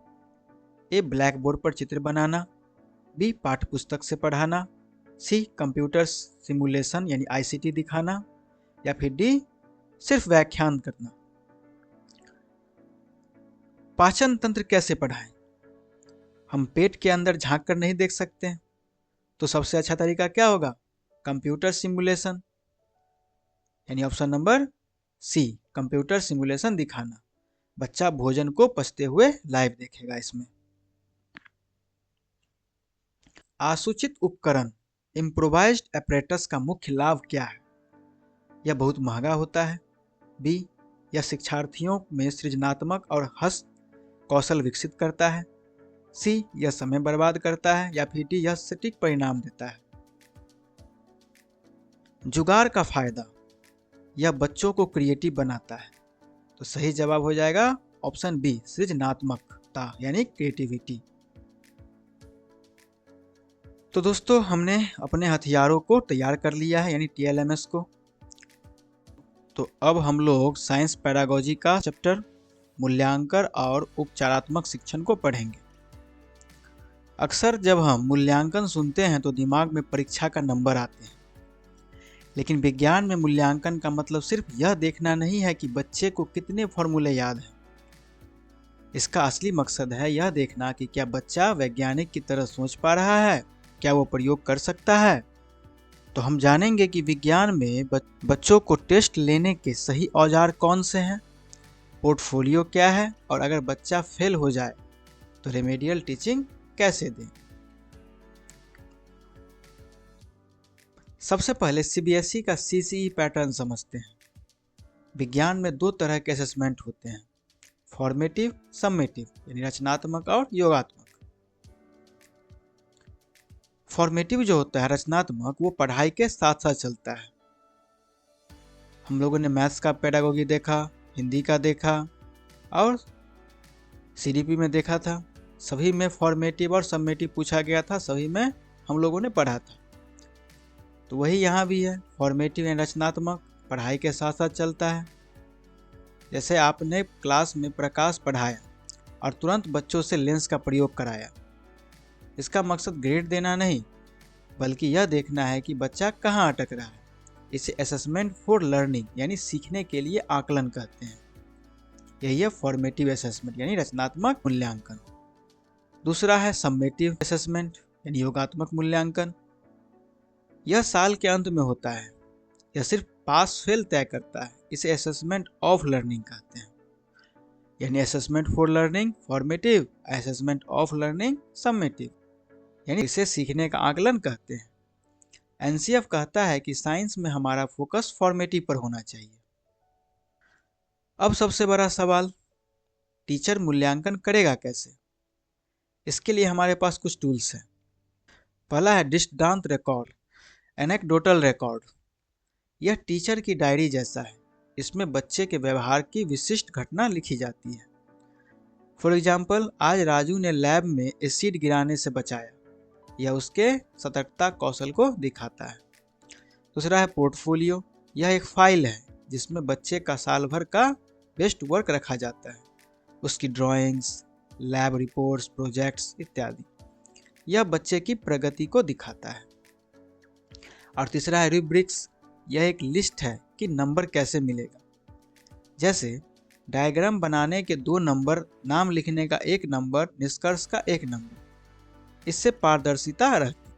ए, ब्लैक बोर्ड पर चित्र बनाना, बी, पाठ्य पुस्तक से पढ़ाना, सी, कंप्यूटर सिमुलेशन यानी आईसीटी दिखाना, या फिर डी, सिर्फ व्याख्यान करना। पाचन तंत्र कैसे पढ़ाएं? हम पेट के अंदर झांक कर नहीं देख सकते हैं, तो सबसे अच्छा तरीका क्या होगा? कंप्यूटर सिमुलेशन, यानी option number C, computer simulation दिखाना। बच्चा भोजन को पचते हुए लाइव देखेगा इसमें। आसूचित उपकरण इम्प्रोवाइज्ड एपरेटस का मुख्य लाभ क्या है? यह बहुत महंगा होता है, बी, यह शिक्षार्थियों में सृजनात्मक और हस्त कौशल विकसित करता है, सी, यह समय बर्बाद करता है, या फिर डी, यह सटीक परिणाम देता है। जुगाड़ का फायदा, यह बच्चों को क्रिएटिव बनाता है, तो सही जवाब हो जाएगा ऑप्शन बी, सृजनात्मकता यानी क्रिएटिविटी। तो दोस्तों, हमने अपने हथियारों को तैयार कर लिया है, यानी टीएलएमएस को। तो अब हम लोग साइंस पैडागोजी का चैप्टर मूल्यांकन और उपचारात्मक शिक्षण को पढ़ेंगे। अक्सर जब हम मूल्यांकन सुनते हैं तो दिमाग में परीक्षा का नंबर आते हैं, लेकिन विज्ञान में मूल्यांकन का मतलब सिर्फ यह देखना नहीं है कि बच्चे को कितने फॉर्मूले याद हैं। इसका असली मकसद है यह देखना कि क्या बच्चा वैज्ञानिक की तरह सोच पा रहा है, क्या वो प्रयोग कर सकता है। तो हम जानेंगे कि विज्ञान में बच्चों को टेस्ट लेने के सही औजार कौन से हैं, पोर्टफोलियो क्या है, और अगर बच्चा फेल हो जाए तो रेमेडियल टीचिंग कैसे दें। सबसे पहले सीबीएसई का सीसीई पैटर्न समझते हैं। विज्ञान में दो तरह के असेसमेंट होते हैं, फॉर्मेटिव, सम्मेटिव, यानी रचनात्मक और योगात्मक। फॉर्मेटिव जो होता है रचनात्मक, वो पढ़ाई के साथ साथ चलता है। हम लोगों ने मैथ्स का पेडागोगी देखा, हिंदी का देखा और सीडीपी में देखा था, सभी में फॉर्मेटिव और सम्मेटिव पूछा गया था, सभी में हम लोगों ने पढ़ा था। तो वही यहाँ भी है, फॉर्मेटिव यानी रचनात्मक, पढ़ाई के साथ साथ चलता है। जैसे आपने क्लास में प्रकाश पढ़ाया और तुरंत बच्चों से लेंस का प्रयोग कराया, इसका मकसद ग्रेड देना नहीं बल्कि यह देखना है कि बच्चा कहाँ अटक रहा है। इसे असेसमेंट फॉर लर्निंग यानी सीखने के लिए आकलन कहते हैं। यही है फॉर्मेटिव असेसमेंट यानी रचनात्मक मूल्यांकन। दूसरा है सम्मेटिव असेसमेंट यानी योगात्मक मूल्यांकन। यह साल के अंत में होता है, यह सिर्फ पास फेल तय करता है। इसे असेसमेंट ऑफ लर्निंग कहते हैं, यानी assessment for learning formative, assessment of learning summative, यानी इसे सीखने का आकलन कहते हैं। एनसीएफ कहता है कि साइंस में हमारा फोकस फॉर्मेटिव पर होना चाहिए। अब सबसे बड़ा सवाल, टीचर मूल्यांकन करेगा कैसे? इसके लिए हमारे पास कुछ टूल्स हैं। पहला है दृष्टांत रिकॉर्ड, एनेक्डोटल रिकॉर्ड। यह टीचर की डायरी जैसा है, इसमें बच्चे के व्यवहार की विशिष्ट घटना लिखी जाती है। फॉर एग्जाम्पल, आज राजू ने लैब में एसिड गिराने से बचाया, यह उसके सतर्कता कौशल को दिखाता है। दूसरा है पोर्टफोलियो, यह एक फाइल है जिसमें बच्चे का साल भर का बेस्ट वर्क रखा जाता है, उसकी ड्राइंग्स, लैब रिपोर्ट्स, प्रोजेक्ट्स इत्यादि। यह बच्चे की प्रगति को दिखाता है। और तीसरा है रूब्रिक्स, यह एक लिस्ट है कि नंबर कैसे मिलेगा। जैसे डायग्राम बनाने के 2 नंबर, नाम लिखने का 1 नंबर, निष्कर्ष का 1 नंबर। इससे पारदर्शिता रहती।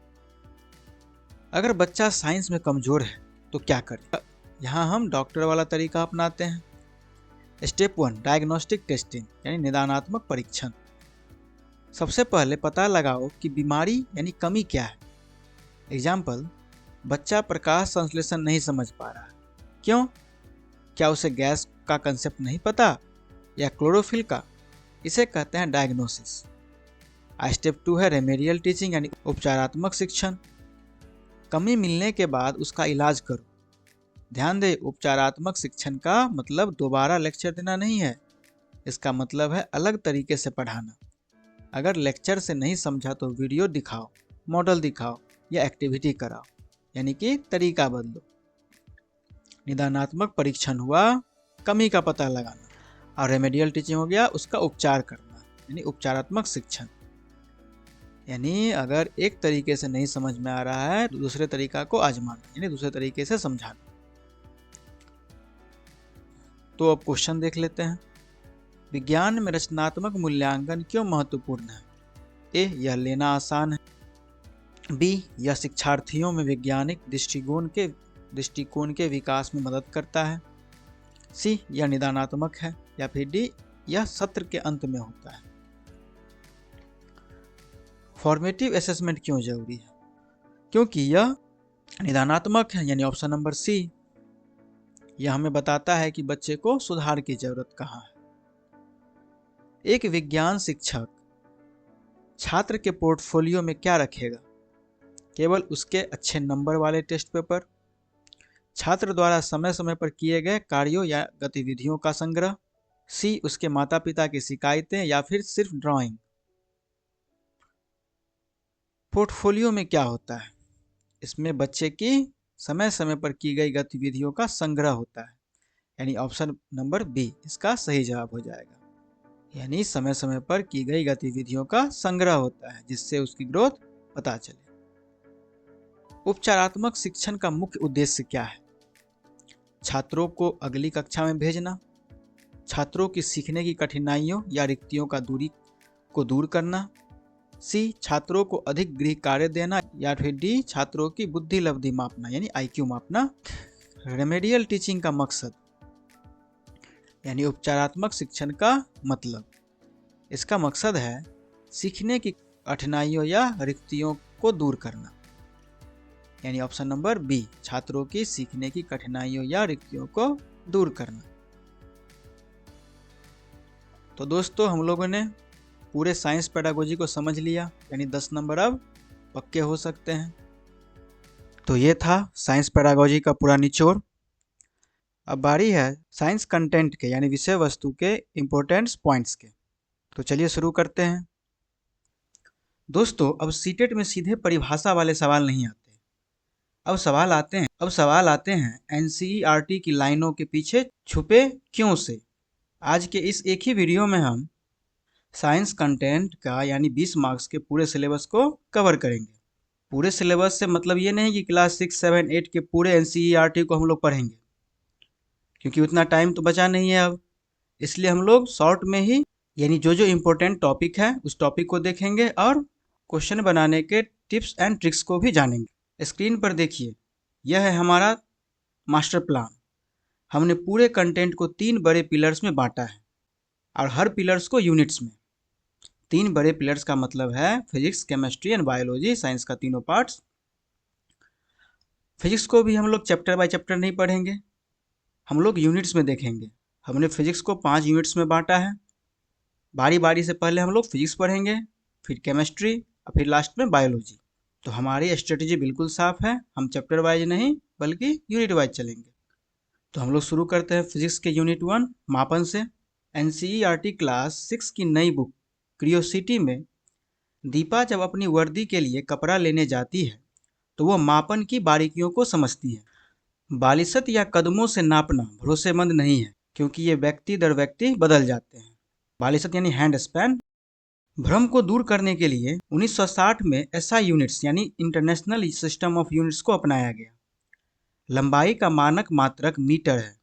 अगर बच्चा साइंस में कमजोर है तो क्या करें? यहाँ हम डॉक्टर वाला तरीका अपनाते हैं। स्टेप 1 डायग्नोस्टिक टेस्टिंग यानी निदानात्मक परीक्षण। सबसे पहले पता लगाओ कि बीमारी यानी कमी क्या है। एग्जाम्पल, बच्चा प्रकाश संश्लेषण नहीं समझ पा रहा है, क्यों? क्या उसे गैस का कंसेप्ट नहीं पता या क्लोरोफिल का? इसे कहते हैं डायग्नोसिस। स्टेप 2 है रेमेडियल टीचिंग यानी उपचारात्मक शिक्षण। कमी मिलने के बाद उसका इलाज करो। ध्यान दे, उपचारात्मक शिक्षण का मतलब दोबारा लेक्चर देना नहीं है, इसका मतलब है अलग तरीके से पढ़ाना। अगर लेक्चर से नहीं समझा तो वीडियो दिखाओ, मॉडल दिखाओ या एक्टिविटी कराओ, यानी कि तरीका बदलो। निदानात्मक परीक्षण हुआ कमी का पता लगाना, और रेमेडियल टीचिंग हो गया उसका उपचार करना, यानी उपचारात्मक शिक्षण। यानी अगर एक तरीके से नहीं समझ में आ रहा है तो दूसरे तरीका को आजमाना, यानी दूसरे तरीके से समझाना। तो अब क्वेश्चन देख लेते हैं। विज्ञान में रचनात्मक मूल्यांकन क्यों महत्वपूर्ण है? ए, यह लेना आसान है। बी, यह शिक्षार्थियों में वैज्ञानिक दृष्टिकोण के विकास में मदद करता है। सी, यह निदानात्मक है। या फिर डी, यह सत्र के अंत में होता है। फॉर्मेटिव असेसमेंट क्यों जरूरी है? क्योंकि यह निदानात्मक है, यानी ऑप्शन नंबर सी। यह हमें बताता है कि बच्चे को सुधार की जरूरत कहाँ है। एक विज्ञान शिक्षक छात्र के पोर्टफोलियो में क्या रखेगा? केवल उसके अच्छे नंबर वाले टेस्ट पेपर, छात्र द्वारा समय समय पर किए गए कार्यों या गतिविधियों का संग्रह, सी, उसके माता पिता की शिकायतें, या फिर सिर्फ ड्राइंग। पोर्टफोलियो में क्या होता है? इसमें बच्चे की समय समय पर की गई गतिविधियों का संग्रह होता है, यानी ऑप्शन नंबर बी इसका सही जवाब हो जाएगा। यानी समय समय पर की गई गतिविधियों का संग्रह होता है जिससे उसकी ग्रोथ पता चले। उपचारात्मक शिक्षण का मुख्य उद्देश्य क्या है? छात्रों को अगली कक्षा में भेजना, छात्रों की सीखने की कठिनाइयों या रिक्तियों को दूर करना, सी, छात्रों को अधिक गृह कार्य देना, या फिर डी, छात्रों की बुद्धि लब्धि मापना, यानी IQ मापना। रेमेडियल टीचिंग का मकसद, यानी उपचारात्मक शिक्षण का मतलब, इसका मकसद है सीखने की कठिनाइयों या रिक्तियों को दूर करना, यानी ऑप्शन नंबर बी, छात्रों की सीखने की कठिनाइयों या रिक्तियों को दूर करना। तो दोस्तों, हम लोगों ने पूरे साइंस पेडागोजी को समझ लिया, यानी 10 नंबर अब पक्के हो सकते हैं। तो ये था साइंस पेडागोजी का पूरा निचोड़। अब बारी है साइंस कंटेंट के, यानी विषय वस्तु के इम्पोर्टेंट पॉइंट्स के। तो चलिए शुरू करते हैं। दोस्तों, अब सीटेट में सीधे परिभाषा वाले सवाल नहीं आते। अब सवाल आते हैं NCERT की लाइनों के पीछे छुपे क्यों से। आज के इस एक ही वीडियो में हम साइंस कंटेंट का यानी 20 मार्क्स के पूरे सिलेबस को कवर करेंगे। पूरे सिलेबस से मतलब ये नहीं कि क्लास 6, 7, 8 के पूरे NCERT को हम लोग पढ़ेंगे, क्योंकि उतना टाइम तो बचा नहीं है अब। इसलिए हम लोग शॉर्ट में ही, यानी जो जो इम्पोर्टेंट टॉपिक है उस टॉपिक को देखेंगे और क्वेश्चन बनाने के टिप्स एंड ट्रिक्स को भी जानेंगे। स्क्रीन पर देखिए, यह है हमारा मास्टर प्लान। हमने पूरे कंटेंट को 3 बड़े पिलर्स में बांटा है और हर पिलर्स को यूनिट्स में। 3 बड़े पिलर्स का मतलब है physics, chemistry and biology, science का तीनों पार्ट्स। फिजिक्स को भी हम लोग चैप्टर बाय चैप्टर नहीं पढ़ेंगे, हम लोग यूनिट्स में देखेंगे। हमने फिजिक्स को 5 यूनिट्स में बांटा है। बारी बारी से पहले हम लोग फिजिक्स पढ़ेंगे, फिर केमिस्ट्री और फिर लास्ट में बायोलॉजी। तो हमारी स्ट्रेटजी बिल्कुल साफ है, हम चैप्टर वाइज नहीं बल्कि यूनिट वाइज चलेंगे। तो हम लोग शुरू करते हैं फिजिक्स के यूनिट 1 मापन से। NCERT क्लास 6 की नई बुक क्यूरियोसिटी में दीपा जब अपनी वर्दी के लिए कपड़ा लेने जाती है तो वह मापन की बारीकियों को समझती है। बालिशत या कदमों से नापना भरोसेमंद नहीं है, क्योंकि ये व्यक्ति दर व्यक्ति बदल जाते हैं। बालिशत यानी हैंड स्पैन। भ्रम को दूर करने के लिए 1960 में SI यूनिट्स यानी इंटरनेशनल सिस्टम ऑफ यूनिट्स को अपनाया गया। लंबाई का मानक मात्रक मीटर है।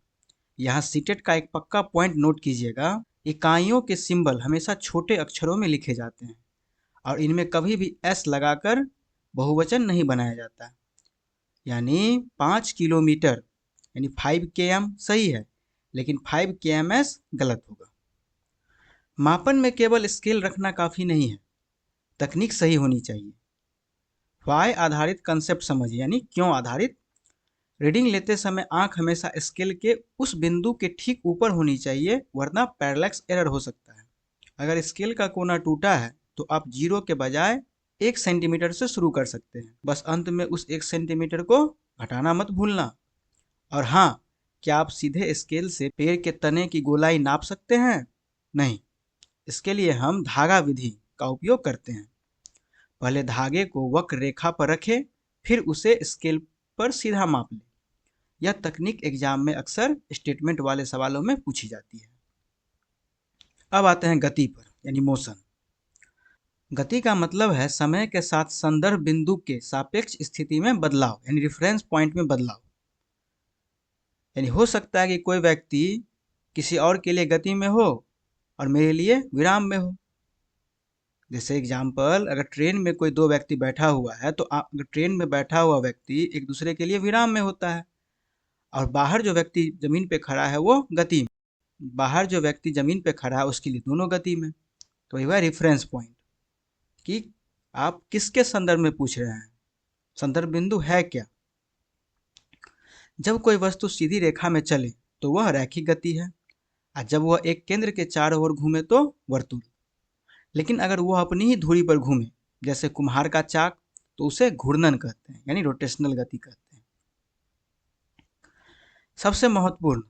यहाँ सीटेट का एक पक्का पॉइंट नोट कीजिएगा, इकाइयों के सिंबल हमेशा छोटे अक्षरों में लिखे जाते हैं और इनमें कभी भी S लगाकर बहुवचन नहीं बनाया जाता। यानी 5 किलोमीटर यानी 5 km सही है, लेकिन 5 kms गलत होगा। मापन में केवल स्केल रखना काफ़ी नहीं है, तकनीक सही होनी चाहिए। वाई आधारित कंसेप्ट समझिए, यानी क्यों आधारित। रीडिंग लेते समय आंख हमेशा स्केल के उस बिंदु के ठीक ऊपर होनी चाहिए, वरना पैरेलैक्स एरर हो सकता है। अगर स्केल का कोना टूटा है तो आप 0 के बजाय 1 सेंटीमीटर से शुरू कर सकते हैं। बस अंत में उस 1 सेंटीमीटर को घटाना मत भूलना। और हाँ, क्या आप सीधे स्केल से पेड़ के तने की गोलाई नाप सकते हैं? नहीं, इसके लिए हम धागा विधि का उपयोग करते हैं। पहले धागे को वक्र रेखा पर रखें, फिर उसे स्केल पर सीधा माप लें। यह तकनीक एग्जाम में अक्सर स्टेटमेंट वाले सवालों में पूछी जाती है। अब आते हैं गति पर, यानी मोशन। गति का मतलब है समय के साथ संदर्भ बिंदु के सापेक्ष स्थिति में बदलाव, यानी रेफरेंस पॉइंट में बदलाव। यानी हो सकता है कि कोई व्यक्ति किसी और के लिए गति में हो और मेरे लिए विराम में हो। जैसे एग्जाम्पल, अगर ट्रेन में कोई दो व्यक्ति बैठा हुआ है तो अगर ट्रेन में बैठा हुआ व्यक्ति एक दूसरे के लिए विराम में होता है, और बाहर जो व्यक्ति जमीन पे खड़ा है वो गति में। बाहर जो व्यक्ति जमीन पे खड़ा है उसके लिए दोनों गति में। तो यह रेफरेंस पॉइंट कि आप किसके संदर्भ में पूछ रहे हैं, संदर्भ बिंदु है क्या। जब कोई वस्तु सीधी रेखा में चले तो वह रैखिक गति है, और जब वह एक केंद्र के चारों ओर घूमे तो वर्तुल। लेकिन अगर वह अपनी ही धुरी पर घूमे, जैसे कुम्हार का चाक, तो उसे घूर्णन कहते हैं, यानी रोटेशनल गति कहते हैं। सबसे महत्वपूर्ण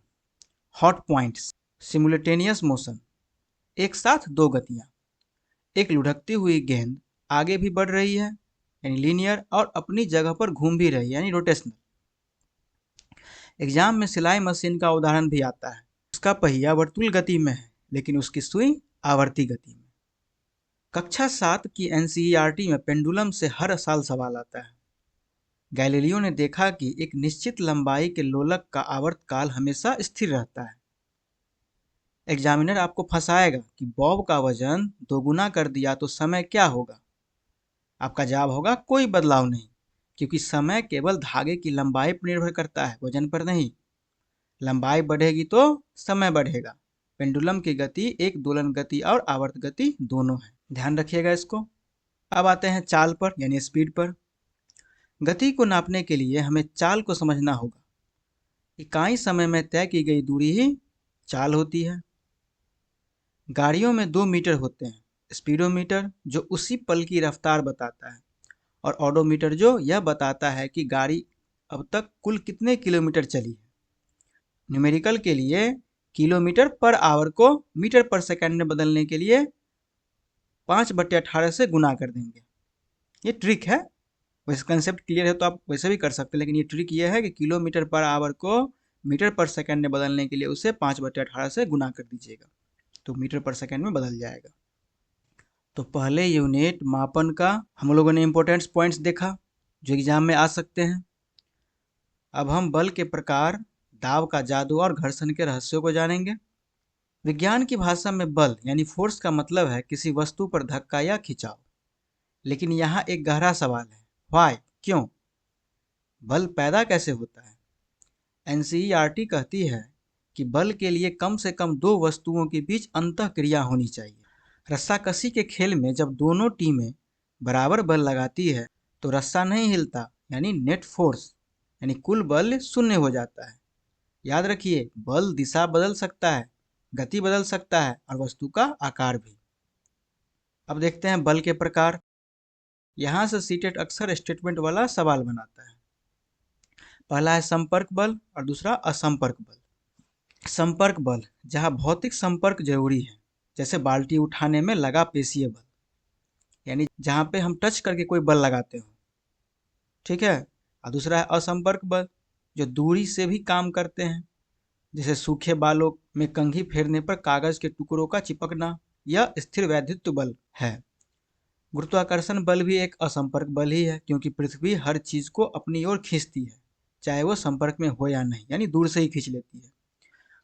हॉट पॉइंट्स, सिमुलेटेनियस मोशन, एक साथ दो गतियां। एक लुढ़कती हुई गेंद आगे भी बढ़ रही है, यानी लीनियर, और अपनी जगह पर घूम भी रही है, यानी रोटेशनल। एग्जाम में सिलाई मशीन का उदाहरण भी आता है। उसका पहिया वर्तुल गति में है, लेकिन उसकी सुई आवर्ती गति में। कक्षा 7 की एनसीईआरटी में पेंडुलम से हर साल सवाल आता है। गैलीलियो ने देखा कि एक निश्चित लंबाई के लोलक का आवर्तकाल हमेशा स्थिर रहता है। एग्जामिनर आपको फंसाएगा कि बॉब का वजन दोगुना कर दिया तो समय क्या होगा। आपका जवाब होगा कोई बदलाव नहीं, क्योंकि समय केवल धागे की लंबाई पर निर्भर करता है, वजन पर नहीं। लंबाई बढ़ेगी तो समय बढ़ेगा। पेंडुलम की गति एक दोलन गति और आवर्त गति दोनों है, ध्यान रखिएगा इसको। अब आते हैं चाल पर, यानी स्पीड पर। गति को नापने के लिए हमें चाल को समझना होगा। इकाई समय में तय की गई दूरी ही चाल होती है। गाड़ियों में 2 मीटर होते हैं, स्पीडोमीटर जो उसी पल की रफ्तार बताता है, और ऑडोमीटर जो यह बताता है कि गाड़ी अब तक कुल कितने किलोमीटर चली है। न्यूमेरिकल के लिए किलोमीटर पर आवर को मीटर पर सेकंड में बदलने के लिए 5/18 से गुना कर देंगे। ये ट्रिक है, वैसे कंसेप्ट क्लियर है तो आप वैसे भी कर सकते हैं, लेकिन ये ट्रिक ये है कि किलोमीटर पर आवर को मीटर पर सेकंड में बदलने के लिए उसे 5/18 से गुना कर दीजिएगा, तो मीटर पर सेकंड में बदल जाएगा। तो पहले यूनिट मापन का हम लोगों ने इंपॉर्टेंट पॉइंट्स देखा जो एग्जाम में आ सकते हैं। अब हम बल के प्रकार, दाब का जादू और घर्षण के रहस्यों को जानेंगे। विज्ञान की भाषा में बल यानी फोर्स का मतलब है किसी वस्तु पर धक्का या खिंचाव। लेकिन यहाँ एक गहरा सवाल है, व्हाई, क्यों? बल पैदा कैसे होता है? एनसीईआरटी कहती है कि बल के लिए कम से कम दो वस्तुओं के बीच अंतःक्रिया होनी चाहिए। रस्साकशी के खेल में जब दोनों टीमें बराबर बल लगाती है तो रस्सा नहीं हिलता, यानी नेट फोर्स, यानी कुल बल शून्य हो जाता है। याद रखिए, बल दिशा बदल सकता है, गति बदल सकता है, और वस्तु का आकार भी। अब देखते हैं बल के प्रकार। यहाँ से सीटेट अक्सर स्टेटमेंट वाला सवाल बनाता है। पहला है संपर्क बल और दूसरा असंपर्क बल। संपर्क बल जहाँ भौतिक संपर्क जरूरी है, जैसे बाल्टी उठाने में लगा पेशीय बल, यानी जहाँ पे हम टच करके कोई बल लगाते हो, ठीक है। और दूसरा है असंपर्क बल, जो दूरी से भी काम करते हैं, जैसे सूखे बालों में कंघी फेरने पर कागज के टुकड़ों का चिपकना। यह स्थिर वैद्युत बल है। गुरुत्वाकर्षण बल भी एक असंपर्क बल ही है, क्योंकि पृथ्वी हर चीज को अपनी ओर खींचती है, चाहे वो संपर्क में हो या नहीं, यानी दूर से ही खींच लेती है।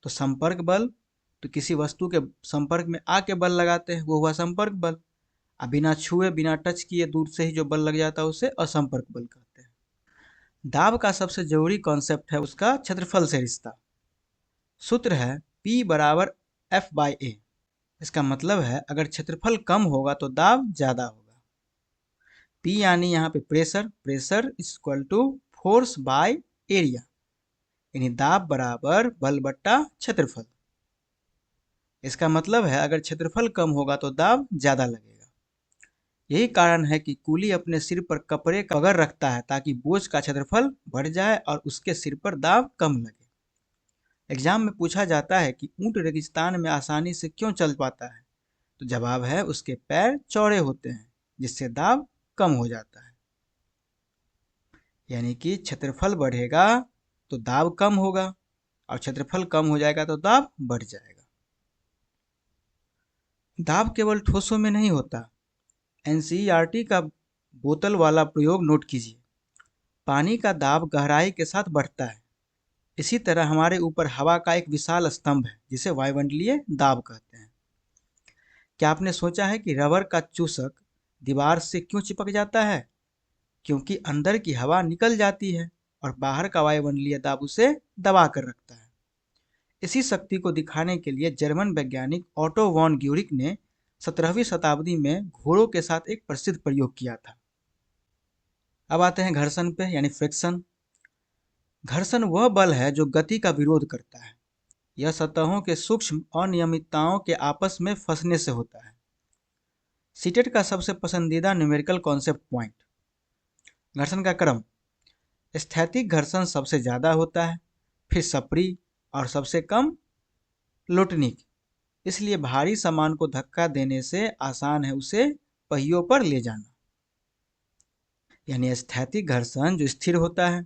तो संपर्क बल, तो किसी वस्तु के संपर्क में आके बल लगाते हैं, वो हुआ संपर्क बल। अब बिना छुए बिना टच किए दूर से ही जो बल लग जाता है उसे असंपर्क बल कहते हैं। दाब का सबसे जरूरी कॉन्सेप्ट है उसका क्षेत्रफल से रिश्ता। सूत्र है P बराबर F/A। इसका मतलब है अगर क्षेत्रफल कम होगा तो दाब ज्यादा होगा। P यानी यहाँ पे pressure, pressure equal to force by area, यानी दाब बराबर बल बट्टा क्षेत्रफल। इसका मतलब है अगर क्षेत्रफल कम होगा तो दाब ज़्यादा लगेगा। यही कारण है कि कूली अपने सिर पर कपड़े का पगड़ रखता है ताकि बोझ का क्षेत्रफल बढ़ जाए और उसके सिर पर दाब कम लगे। एग्जाम में पूछा जाता है कि ऊंट रेगिस्तान में आसानी से क्यों चल पाता है, तो जवाब है उसके पैर चौड़े होते हैं जिससे दाब कम हो जाता है। यानी कि क्षेत्रफल बढ़ेगा तो दाब कम होगा और क्षेत्रफल कम हो जाएगा तो दाब बढ़ जाएगा। दाब केवल ठोसों में नहीं होता। एनसीईआरटी का बोतल वाला प्रयोग नोट कीजिए। पानी का दाब गहराई के साथ बढ़ता है। इसी तरह हमारे ऊपर हवा का एक विशाल स्तंभ है जिसे वायुमंडलीय दाब कहते हैं। क्या आपने सोचा है कि रबर का चूसक दीवार से क्यों चिपक जाता है? क्योंकि अंदर की हवा निकल जाती है और बाहर का वायुमंडलीय दाब उसे दबा कर रखता है। इसी शक्ति को दिखाने के लिए जर्मन वैज्ञानिक ऑटो वॉन ग्यूरिक ने 17वीं शताब्दी में घोड़ों के साथ एक प्रसिद्ध प्रयोग किया था। अब आते हैं घर्षण पे यानी फ्रिक्शन। घर्षण वह बल है जो गति का विरोध करता है। यह सतहों के सूक्ष्म अनियमितताओं के आपस में फंसने से होता है। सीटेट का सबसे पसंदीदा न्यूमेरिकल कॉन्सेप्ट पॉइंट। घर्षण का क्रम। स्थैतिक घर्षण सबसे ज़्यादा होता है, फिर सपरी और सबसे कम लोटनिक। इसलिए भारी सामान को धक्का देने से आसान है उसे पहियों पर ले जाना। यानी स्थैतिक घर्षण जो स्थिर होता है,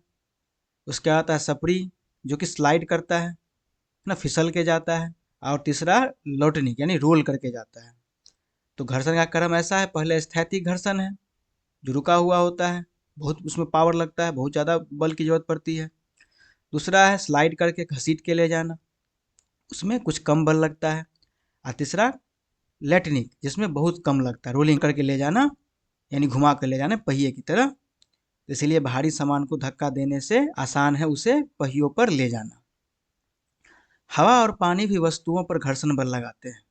उसके आता है सपरी जो कि स्लाइड करता है ना, फिसल के जाता है, और तीसरा लोटनिक यानी रोल करके जाता है। तो घर्षण का क्रम ऐसा है, पहले स्थैतिक घर्षण है जो रुका हुआ होता है, बहुत उसमें पावर लगता है, बहुत ज़्यादा बल की जरूरत पड़ती है। दूसरा है स्लाइड करके घसीट के ले जाना, उसमें कुछ कम बल लगता है। और तीसरा लेटनिक जिसमें बहुत कम लगता है, रोलिंग करके ले जाना यानी घुमा कर ले जाना पहिए की तरह। इसलिए भारी सामान को धक्का देने से आसान है उसे पहियों पर ले जाना। हवा और पानी भी वस्तुओं पर घर्षण बल लगाते हैं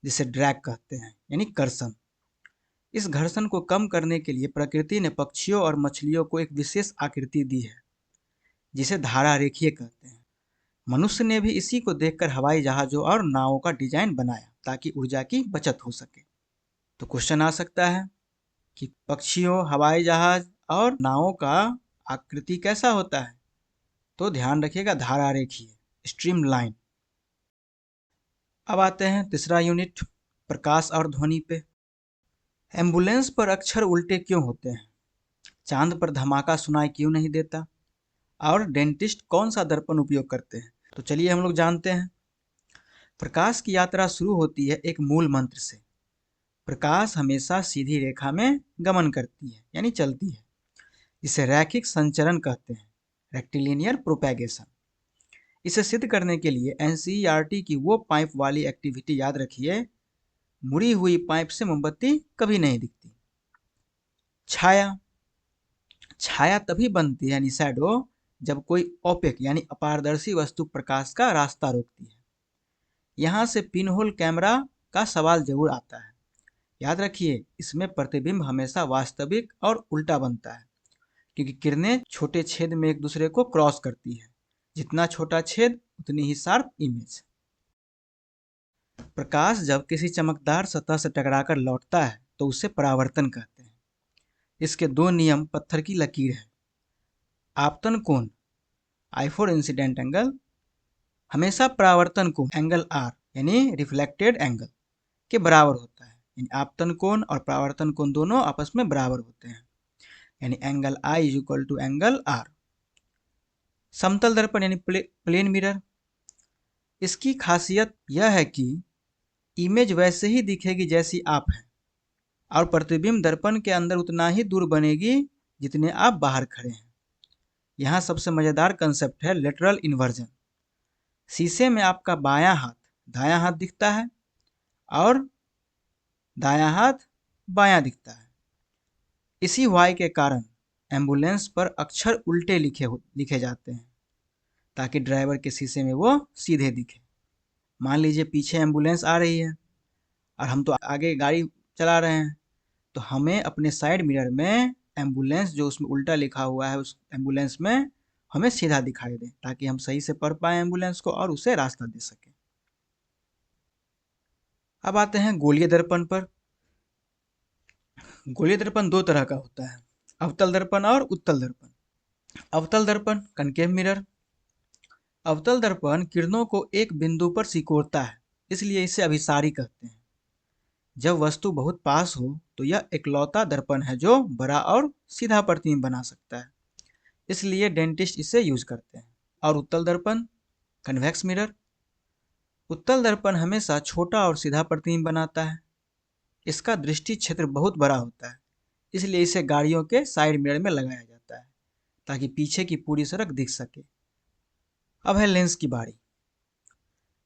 जिसे ड्रैग कहते हैं यानी कर्षण। इस घर्षण को कम करने के लिए प्रकृति ने पक्षियों और मछलियों को एक विशेष आकृति दी है जिसे धारा रेखीय कहते हैं। मनुष्य ने भी इसी को देखकर हवाई जहाजों और नावों का डिजाइन बनाया ताकि ऊर्जा की बचत हो सके। तो क्वेश्चन आ सकता है कि पक्षियों, हवाई जहाज और नावों का आकृति कैसा होता है? तो ध्यान रखिएगा धारा रेखीय, स्ट्रीम लाइन। अब आते हैं तीसरा यूनिट, प्रकाश और ध्वनि पे। एम्बुलेंस पर अक्षर उल्टे क्यों होते हैं? चांद पर धमाका सुनाई क्यों नहीं देता? और डेंटिस्ट कौन सा दर्पण उपयोग करते हैं? तो चलिए हम लोग जानते हैं। प्रकाश की यात्रा शुरू होती है एक मूल मंत्र से। प्रकाश हमेशा सीधी रेखा में गमन करती है यानी चलती है। इसे रैखिक संचरण कहते हैं, रेक्टिलिनियर प्रोपैगेशन। इसे सिद्ध करने के लिए एनसीईआरटी की वो पाइप वाली एक्टिविटी याद रखिए, मुड़ी हुई पाइप से मोमबत्ती कभी नहीं दिखती। छाया। छाया तभी बनती है यानी शैडो जब कोई ओपेक यानी अपारदर्शी वस्तु प्रकाश का रास्ता रोकती है। यहाँ से पिनहोल कैमरा का सवाल जरूर आता है। याद रखिए इसमें प्रतिबिंब हमेशा वास्तविक और उल्टा बनता है क्योंकि किरणें छोटे छेद में एक दूसरे को क्रॉस करती है। जितना छोटा छेद उतनी ही शार्प इमेज। प्रकाश जब किसी चमकदार सतह से टकराकर लौटता है तो उसे परावर्तन कहते हैं। इसके दो नियम पत्थर की लकीर है। आपतन कोण आई फॉर इंसिडेंट एंगल हमेशा परावर्तन कोण एंगल आर यानी रिफ्लेक्टेड एंगल के बराबर होता है। यानी आपतन कोण और परावर्तन कोण दोनों आपस में बराबर होते हैं, यानी angle I is equal to angle R. समतल दर्पण यानी प्लेन मिरर, इसकी खासियत यह है कि इमेज वैसे ही दिखेगी जैसी आप हैं और प्रतिबिंब दर्पण के अंदर उतना ही दूर बनेगी जितने आप बाहर खड़े हैं। यहाँ सबसे मजेदार कंसेप्ट है लेटरल इन्वर्जन। शीशे में आपका बायां हाथ दायां हाथ दिखता है और दायां हाथ बायां दिखता है। इसी वाई के कारण एम्बुलेंस पर अक्षर उल्टे लिखे जाते हैं ताकि ड्राइवर के शीशे में वो सीधे दिखे। मान लीजिए पीछे एम्बुलेंस आ रही है और हम तो आगे गाड़ी चला रहे हैं, तो हमें अपने साइड मिरर में एम्बुलेंस जो उसमें उल्टा लिखा हुआ है उस एम्बुलेंस में हमें सीधा दिखाई दे ताकि हम सही से पढ़ पाए एम्बुलेंस को और उसे रास्ता दे सकें। अब आते हैं गोलीय दर्पण पर। गोलीय दर्पण दो तरह का होता है, अवतल दर्पण और उत्तल दर्पण। अवतल दर्पण कनकेव मिरर। अवतल दर्पण किरणों को एक बिंदु पर सिकोड़ता है, इसलिए इसे अभिसारी कहते हैं। जब वस्तु बहुत पास हो तो यह इकलौता दर्पण है जो बड़ा और सीधा प्रतिबिंब बना सकता है, इसलिए डेंटिस्ट इसे यूज करते हैं। और उत्तल दर्पण कन्वेक्स मिरर। उत्तल दर्पण हमेशा छोटा और सीधा प्रतिबिंब बनाता है। इसका दृष्टि क्षेत्र बहुत बड़ा होता है, इसलिए इसे गाड़ियों के साइड मिरर में लगाया जाता है ताकि पीछे की पूरी सड़क दिख सके। अब है लेंस की बारी।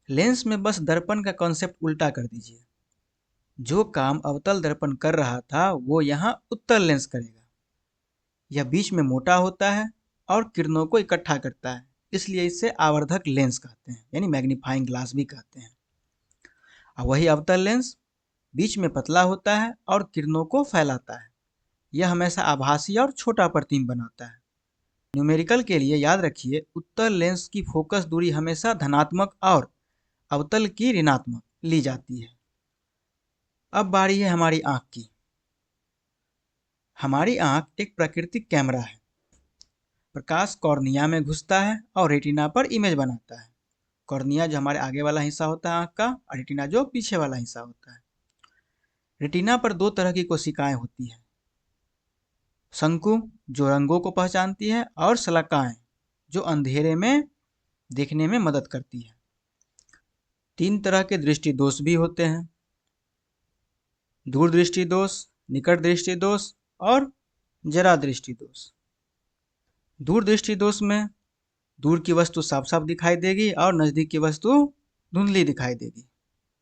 लेंस में बस दर्पण का कॉन्सेप्ट उल्टा कर दीजिए। जो काम अवतल दर्पण कर रहा था वो यहाँ उत्तल लेंस करेगा। यह बीच में मोटा होता है और किरणों को इकट्ठा करता है, इसलिए इसे आवर्धक लेंस कहते हैं, यानी मैग्नीफाइंग ग्लास भी कहते हैं। और वही अवतल लेंस बीच में पतला होता है और किरणों को फैलाता है। यह हमेशा आभासी और छोटा प्रतिबिंब बनाता है। न्यूमेरिकल के लिए याद रखिए, उत्तल लेंस की फोकस दूरी हमेशा धनात्मक और अवतल की ऋणात्मक ली जाती है। अब बारी है हमारी आंख की। हमारी आंख एक प्राकृतिक कैमरा है। प्रकाश कॉर्निया में घुसता है और रेटिना पर इमेज बनाता है। कॉर्निया जो हमारे आगे वाला हिस्सा होता है आंख का, और रेटिना जो पीछे वाला हिस्सा होता है। रेटिना पर दो तरह की कोशिकाएं होती हैं, शंकु जो रंगों को पहचानती है और शलाकाएं जो अंधेरे में देखने में मदद करती है। तीन तरह के दृष्टि दोष भी होते हैं, दूर दृष्टि दोष, निकट दृष्टि दोष और जरा दृष्टि दोष। दूर दृष्टि दोष में दूर की वस्तु साफ साफ दिखाई देगी और नजदीक की वस्तु धुंधली दिखाई देगी।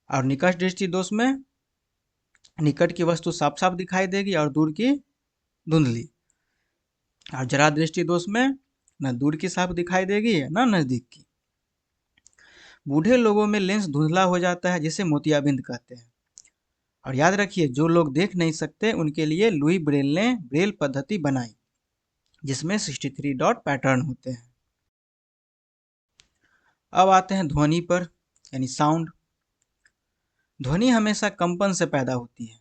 और निकट दृष्टि दोष में निकट की वस्तु साफ साफ दिखाई देगी और दूर की धुंधली। और जरा दृष्टि दोष में न दूर की साफ दिखाई देगी न नजदीक की। बूढ़े लोगों में लेंस धुंधला हो जाता है, जिसे मोतियाबिंद कहते हैं। और याद रखिए, जो लोग देख नहीं सकते उनके लिए लुई ब्रेल ने ब्रेल पद्धति बनाई, जिसमें 63 डॉट पैटर्न होते हैं। अब आते हैं ध्वनि पर, यानी साउंड। ध्वनि हमेशा कंपन से पैदा होती है,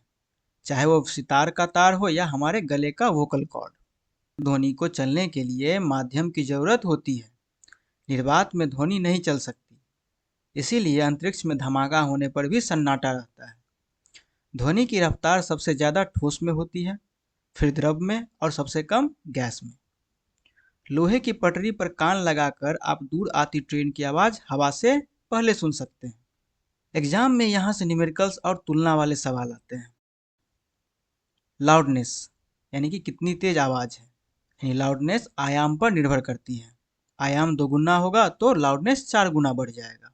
चाहे वो सितार का तार हो या हमारे गले का वोकल कॉर्ड। ध्वनि को चलने के लिए माध्यम की जरूरत होती है। निर्वात में ध्वनि नहीं चल सकती, इसीलिए अंतरिक्ष में धमाका होने पर भी सन्नाटा रहता है। ध्वनि की रफ्तार सबसे ज़्यादा ठोस में होती है, फिर द्रव में और सबसे कम गैस में। लोहे की पटरी पर कान लगाकर आप दूर आती ट्रेन की आवाज़ हवा से पहले सुन सकते हैं। एग्जाम में यहाँ से न्यूमेरिकल्स और तुलना वाले सवाल आते हैं। लाउडनेस यानी कि कितनी तेज आवाज़ है, यानी लाउडनेस आयाम पर निर्भर करती है। आयाम 2 गुना होगा तो लाउडनेस 4 गुना बढ़ जाएगा।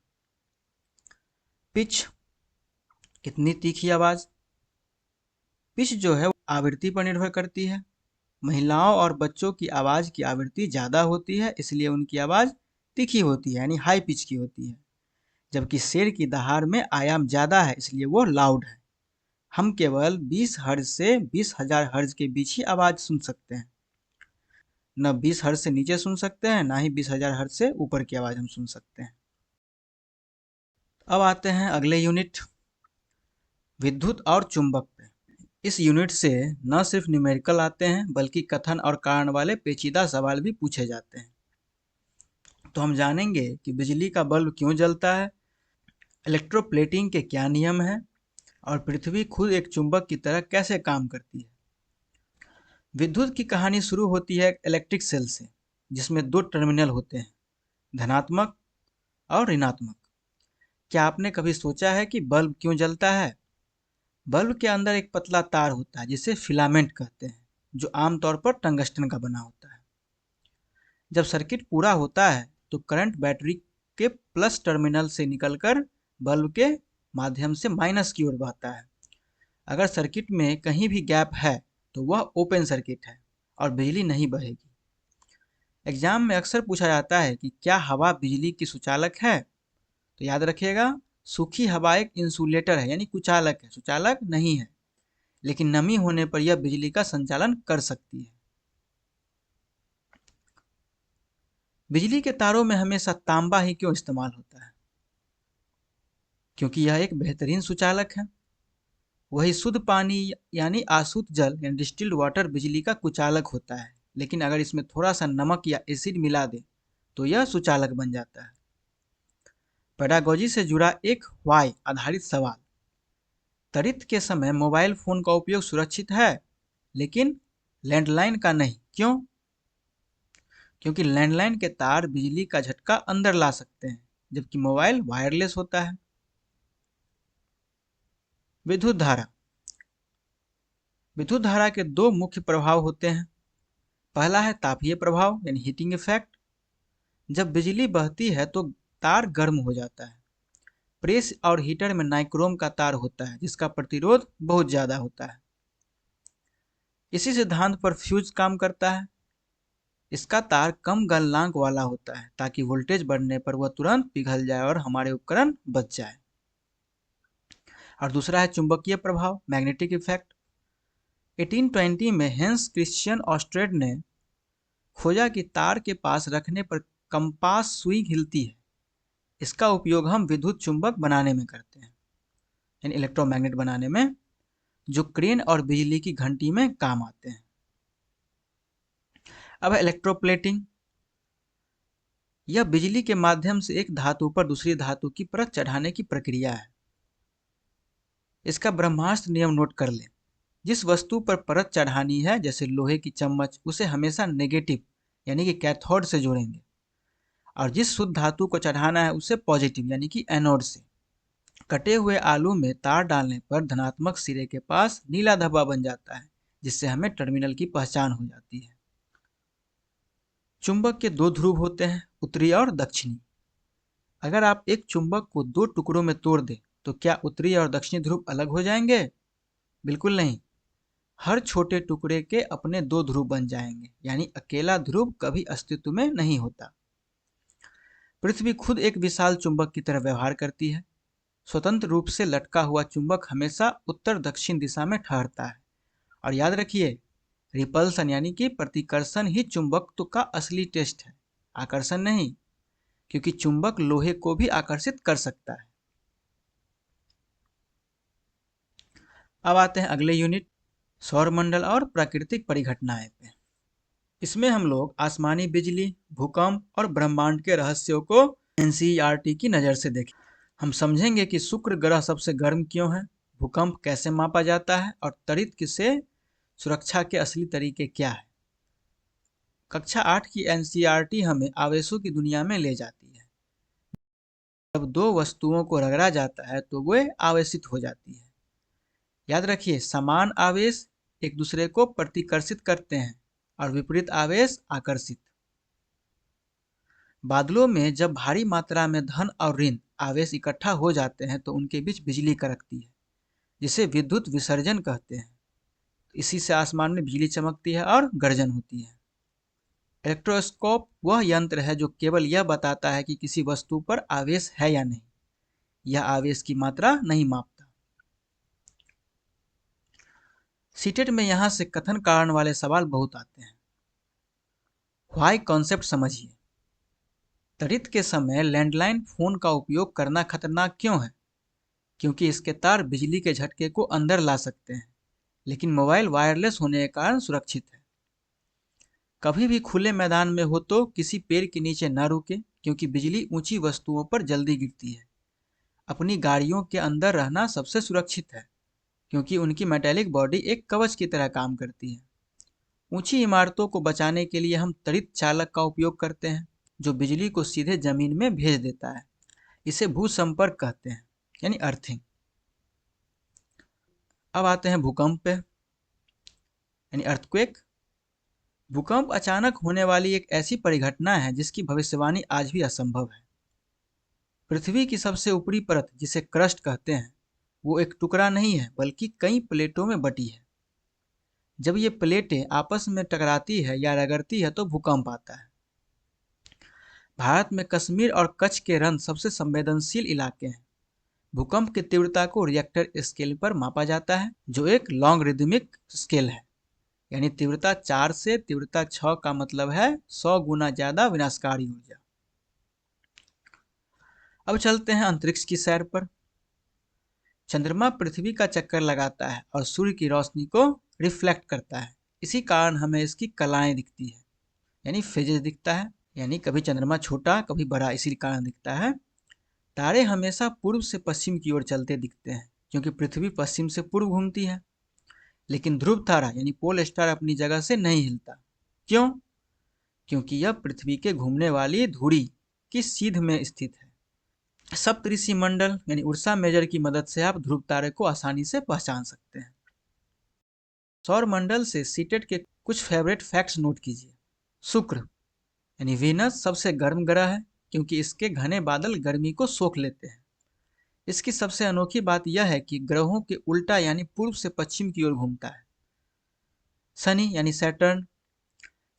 पिच, कितनी तीखी आवाज़। पिच जो है आवृत्ति पर निर्भर करती है। महिलाओं और बच्चों की आवाज़ की आवृत्ति ज़्यादा होती है, इसलिए उनकी आवाज़ तीखी होती है, यानी हाई पिच की होती है। जबकि शेर की दहाड़ में आयाम ज़्यादा है, इसलिए वो लाउड है। हम केवल 20 हर्ट्ज से 20,000 हर्ट्ज के बीच ही आवाज़ सुन सकते हैं। न 20 हर्ट्ज से नीचे सुन सकते हैं, ना ही 20,000 हर्ट्ज से ऊपर की आवाज़ हम सुन सकते हैं। अब आते हैं अगले यूनिट, विद्युत और चुंबक पे। इस यूनिट से न सिर्फ न्यूमेरिकल आते हैं, बल्कि कथन और कारण वाले पेचीदा सवाल भी पूछे जाते हैं। तो हम जानेंगे कि बिजली का बल्ब क्यों जलता है, इलेक्ट्रोप्लेटिंग के क्या नियम हैं, और पृथ्वी खुद एक चुंबक की तरह कैसे काम करती है। विद्युत की कहानी शुरू होती है एक इलेक्ट्रिक सेल से, जिसमें दो टर्मिनल होते हैं, धनात्मक और ऋणात्मक। क्या आपने कभी सोचा है कि बल्ब क्यों जलता है? बल्ब के अंदर एक पतला तार होता है जिसे फिलामेंट कहते हैं, जो आमतौर पर टंगस्टन का बना होता है। जब सर्किट पूरा होता है तो करंट बैटरी के प्लस टर्मिनल से निकलकर बल्ब के माध्यम से माइनस की ओर बहता है। अगर सर्किट में कहीं भी गैप है तो वह ओपन सर्किट है और बिजली नहीं बहेगी। एग्जाम में अक्सर पूछा जाता है कि क्या हवा बिजली की सुचालक है? तो याद रखिएगा, सूखी हवा एक इंसुलेटर है, यानी कुचालक है, सुचालक नहीं है। लेकिन नमी होने पर यह बिजली का संचालन कर सकती है। बिजली के तारों में हमेशा तांबा ही क्यों इस्तेमाल होता है? क्योंकि यह एक बेहतरीन सुचालक है। वही शुद्ध पानी यानी आशुद्ध जल यानी डिस्टिल्ड वाटर बिजली का कुचालक होता है, लेकिन अगर इसमें थोड़ा सा नमक या एसिड मिला दे तो यह सुचालक बन जाता है। पेडागोजी से जुड़ा एक वाई आधारित सवाल। त्वरित के समय मोबाइल फोन का उपयोग सुरक्षित है, लेकिन लैंडलाइन का नहीं। क्यों? क्योंकि लैंडलाइन के तार बिजली का झटका अंदर ला सकते हैं, जबकि मोबाइल वायरलेस होता है। विद्युत धारा। विद्युत धारा के दो मुख्य प्रभाव होते हैं। पहला है तापीय प्रभाव यानी हीटिंग इफेक्ट। जब बिजली बहती है तो तार गर्म हो जाता है। प्रेस और हीटर में नाइक्रोम का तार होता है, जिसका प्रतिरोध बहुत ज्यादा होता है। इसी सिद्धांत पर फ्यूज काम करता है। इसका तार कम गलनांक वाला होता है, ताकि वोल्टेज बढ़ने पर वह तुरंत पिघल जाए और हमारे उपकरण बच जाए। और दूसरा है चुंबकीय प्रभाव, मैग्नेटिक इफेक्ट। 1820 में हेंस क्रिश्चियन ऑस्ट्रेड ने खोजा कि तार के पास रखने पर कंपास सुई हिलती है। इसका उपयोग हम विद्युत चुंबक बनाने में करते हैं, यानी इलेक्ट्रोमैग्नेट बनाने में, जो क्रेन और बिजली की घंटी में काम आते हैं। अब है इलेक्ट्रोप्लेटिंग। यह बिजली के माध्यम से एक धातु पर दूसरी धातु की परत चढ़ाने की प्रक्रिया है। इसका ब्रह्मास्त्र नियम नोट कर लें। जिस वस्तु पर परत चढ़ानी है, जैसे लोहे की चम्मच, उसे हमेशा नेगेटिव यानी कि कैथोड से जोड़ेंगे, और जिस शुद्ध धातु को चढ़ाना है उसे पॉजिटिव यानी कि एनोड से। कटे हुए आलू में तार डालने पर धनात्मक सिरे के पास नीला धब्बा बन जाता है, जिससे हमें टर्मिनल की पहचान हो जाती है। चुंबक के दो ध्रुव होते हैं, उत्तरी और दक्षिणी। अगर आप एक चुंबक को दो टुकड़ों में तोड़ दें तो क्या उत्तरी और दक्षिणी ध्रुव अलग हो जाएंगे? बिल्कुल नहीं। हर छोटे टुकड़े के अपने दो ध्रुव बन जाएंगे, यानी अकेला ध्रुव कभी अस्तित्व में नहीं होता। पृथ्वी खुद एक विशाल चुंबक की तरह व्यवहार करती है। स्वतंत्र रूप से लटका हुआ चुंबक हमेशा उत्तर दक्षिण दिशा में ठहरता है। और याद रखिए, रिपल्सन यानी कि प्रतिकर्षण ही चुंबकत्व का असली टेस्ट है, आकर्षण नहीं, क्योंकि चुंबक लोहे को भी आकर्षित कर सकता है। अब आते हैं अगले यूनिट, सौरमंडल और प्राकृतिक परिघटनाएं पे। इसमें हम लोग आसमानी बिजली, भूकंप और ब्रह्मांड के रहस्यों को एनसीईआरटी की नज़र से देखें। हम समझेंगे कि शुक्र ग्रह सबसे गर्म क्यों है, भूकंप कैसे मापा जाता है, और त्वरित से सुरक्षा के असली तरीके क्या है। कक्षा 8 की एनसीईआरटी हमें आवेशों की दुनिया में ले जाती है। जब दो वस्तुओं को रगड़ा जाता है तो वे आवेशित हो जाती है। याद रखिए, समान आवेश एक दूसरे को प्रतिकर्षित करते हैं और विपरीत आवेश आकर्षित। बादलों में जब भारी मात्रा में धन और ऋण आवेश इकट्ठा हो जाते हैं तो उनके बीच बिजली कड़कती है, जिसे विद्युत विसर्जन कहते हैं। इसी से आसमान में बिजली चमकती है और गर्जन होती है। इलेक्ट्रोस्कोप वह यंत्र है जो केवल यह बताता है कि किसी वस्तु पर आवेश है या नहीं, यह आवेश की मात्रा नहीं मापता। सीटेट में यहां से कथन कारण वाले सवाल बहुत आते हैं। व्हाई कॉन्सेप्ट समझिए। त्वरित के समय लैंडलाइन फोन का उपयोग करना खतरनाक क्यों है? क्योंकि इसके तार बिजली के झटके को अंदर ला सकते हैं, लेकिन मोबाइल वायरलेस होने के कारण सुरक्षित है। कभी भी खुले मैदान में हो तो किसी पेड़ के नीचे न रुके, क्योंकि बिजली ऊंची वस्तुओं पर जल्दी गिरती है। अपनी गाड़ियों के अंदर रहना सबसे सुरक्षित है, क्योंकि उनकी मेटेलिक बॉडी एक कवच की तरह काम करती है। ऊंची इमारतों को बचाने के लिए हम त्वरित चालक का उपयोग करते हैं, जो बिजली को सीधे जमीन में भेज देता है। इसे भूसंपर्क कहते हैं, यानी अर्थिंग। अब आते हैं भूकंप पे, यानी अर्थक्वेक। भूकंप अचानक होने वाली एक ऐसी परिघटना है जिसकी भविष्यवाणी आज भी असंभव है। पृथ्वी की सबसे ऊपरी परत, जिसे क्रस्ट कहते हैं, वो एक टुकड़ा नहीं है, बल्कि कई प्लेटों में बटी है। जब ये प्लेटें आपस में टकराती है या रगड़ती है तो भूकंप आता है। भारत में कश्मीर और कच्छ के रन सबसे संवेदनशील इलाके हैं। भूकंप की तीव्रता को रिएक्टर स्केल पर मापा जाता है, जो एक लॉगरिदमिक स्केल है, यानी तीव्रता 4 से तीव्रता 6 का मतलब है 100 गुना ज्यादा विनाशकारी ऊर्जा। अब चलते हैं अंतरिक्ष की सैर पर। चंद्रमा पृथ्वी का चक्कर लगाता है और सूर्य की रोशनी को रिफ्लेक्ट करता है। इसी कारण हमें इसकी कलाएं दिखती है, यानी फेजेस दिखता है। यानी कभी चंद्रमा छोटा कभी बड़ा, इसी कारण दिखता है। तारे हमेशा पूर्व से पश्चिम की ओर चलते दिखते हैं, क्योंकि पृथ्वी पश्चिम से पूर्व घूमती है। लेकिन ध्रुव तारा यानी पोल स्टार अपनी जगह से नहीं हिलता। क्यों? क्योंकि यह पृथ्वी के घूमने वाली धुरी की सीध में स्थित है। सप्तऋषि मंडल यानी उर्सा मेजर की मदद से आप ध्रुव तारे को आसानी से पहचान सकते हैं। सौर मंडल से सीटेट के कुछ फेवरेट फैक्ट्स नोट कीजिए। शुक्र यानी वीनस सबसे गर्म ग्रह है, क्योंकि इसके घने बादल गर्मी को सोख लेते हैं। इसकी सबसे अनोखी बात यह है कि ग्रहों के उल्टा यानी पूर्व से पश्चिम की ओर घूमता है। शनि यानी सैटर्न,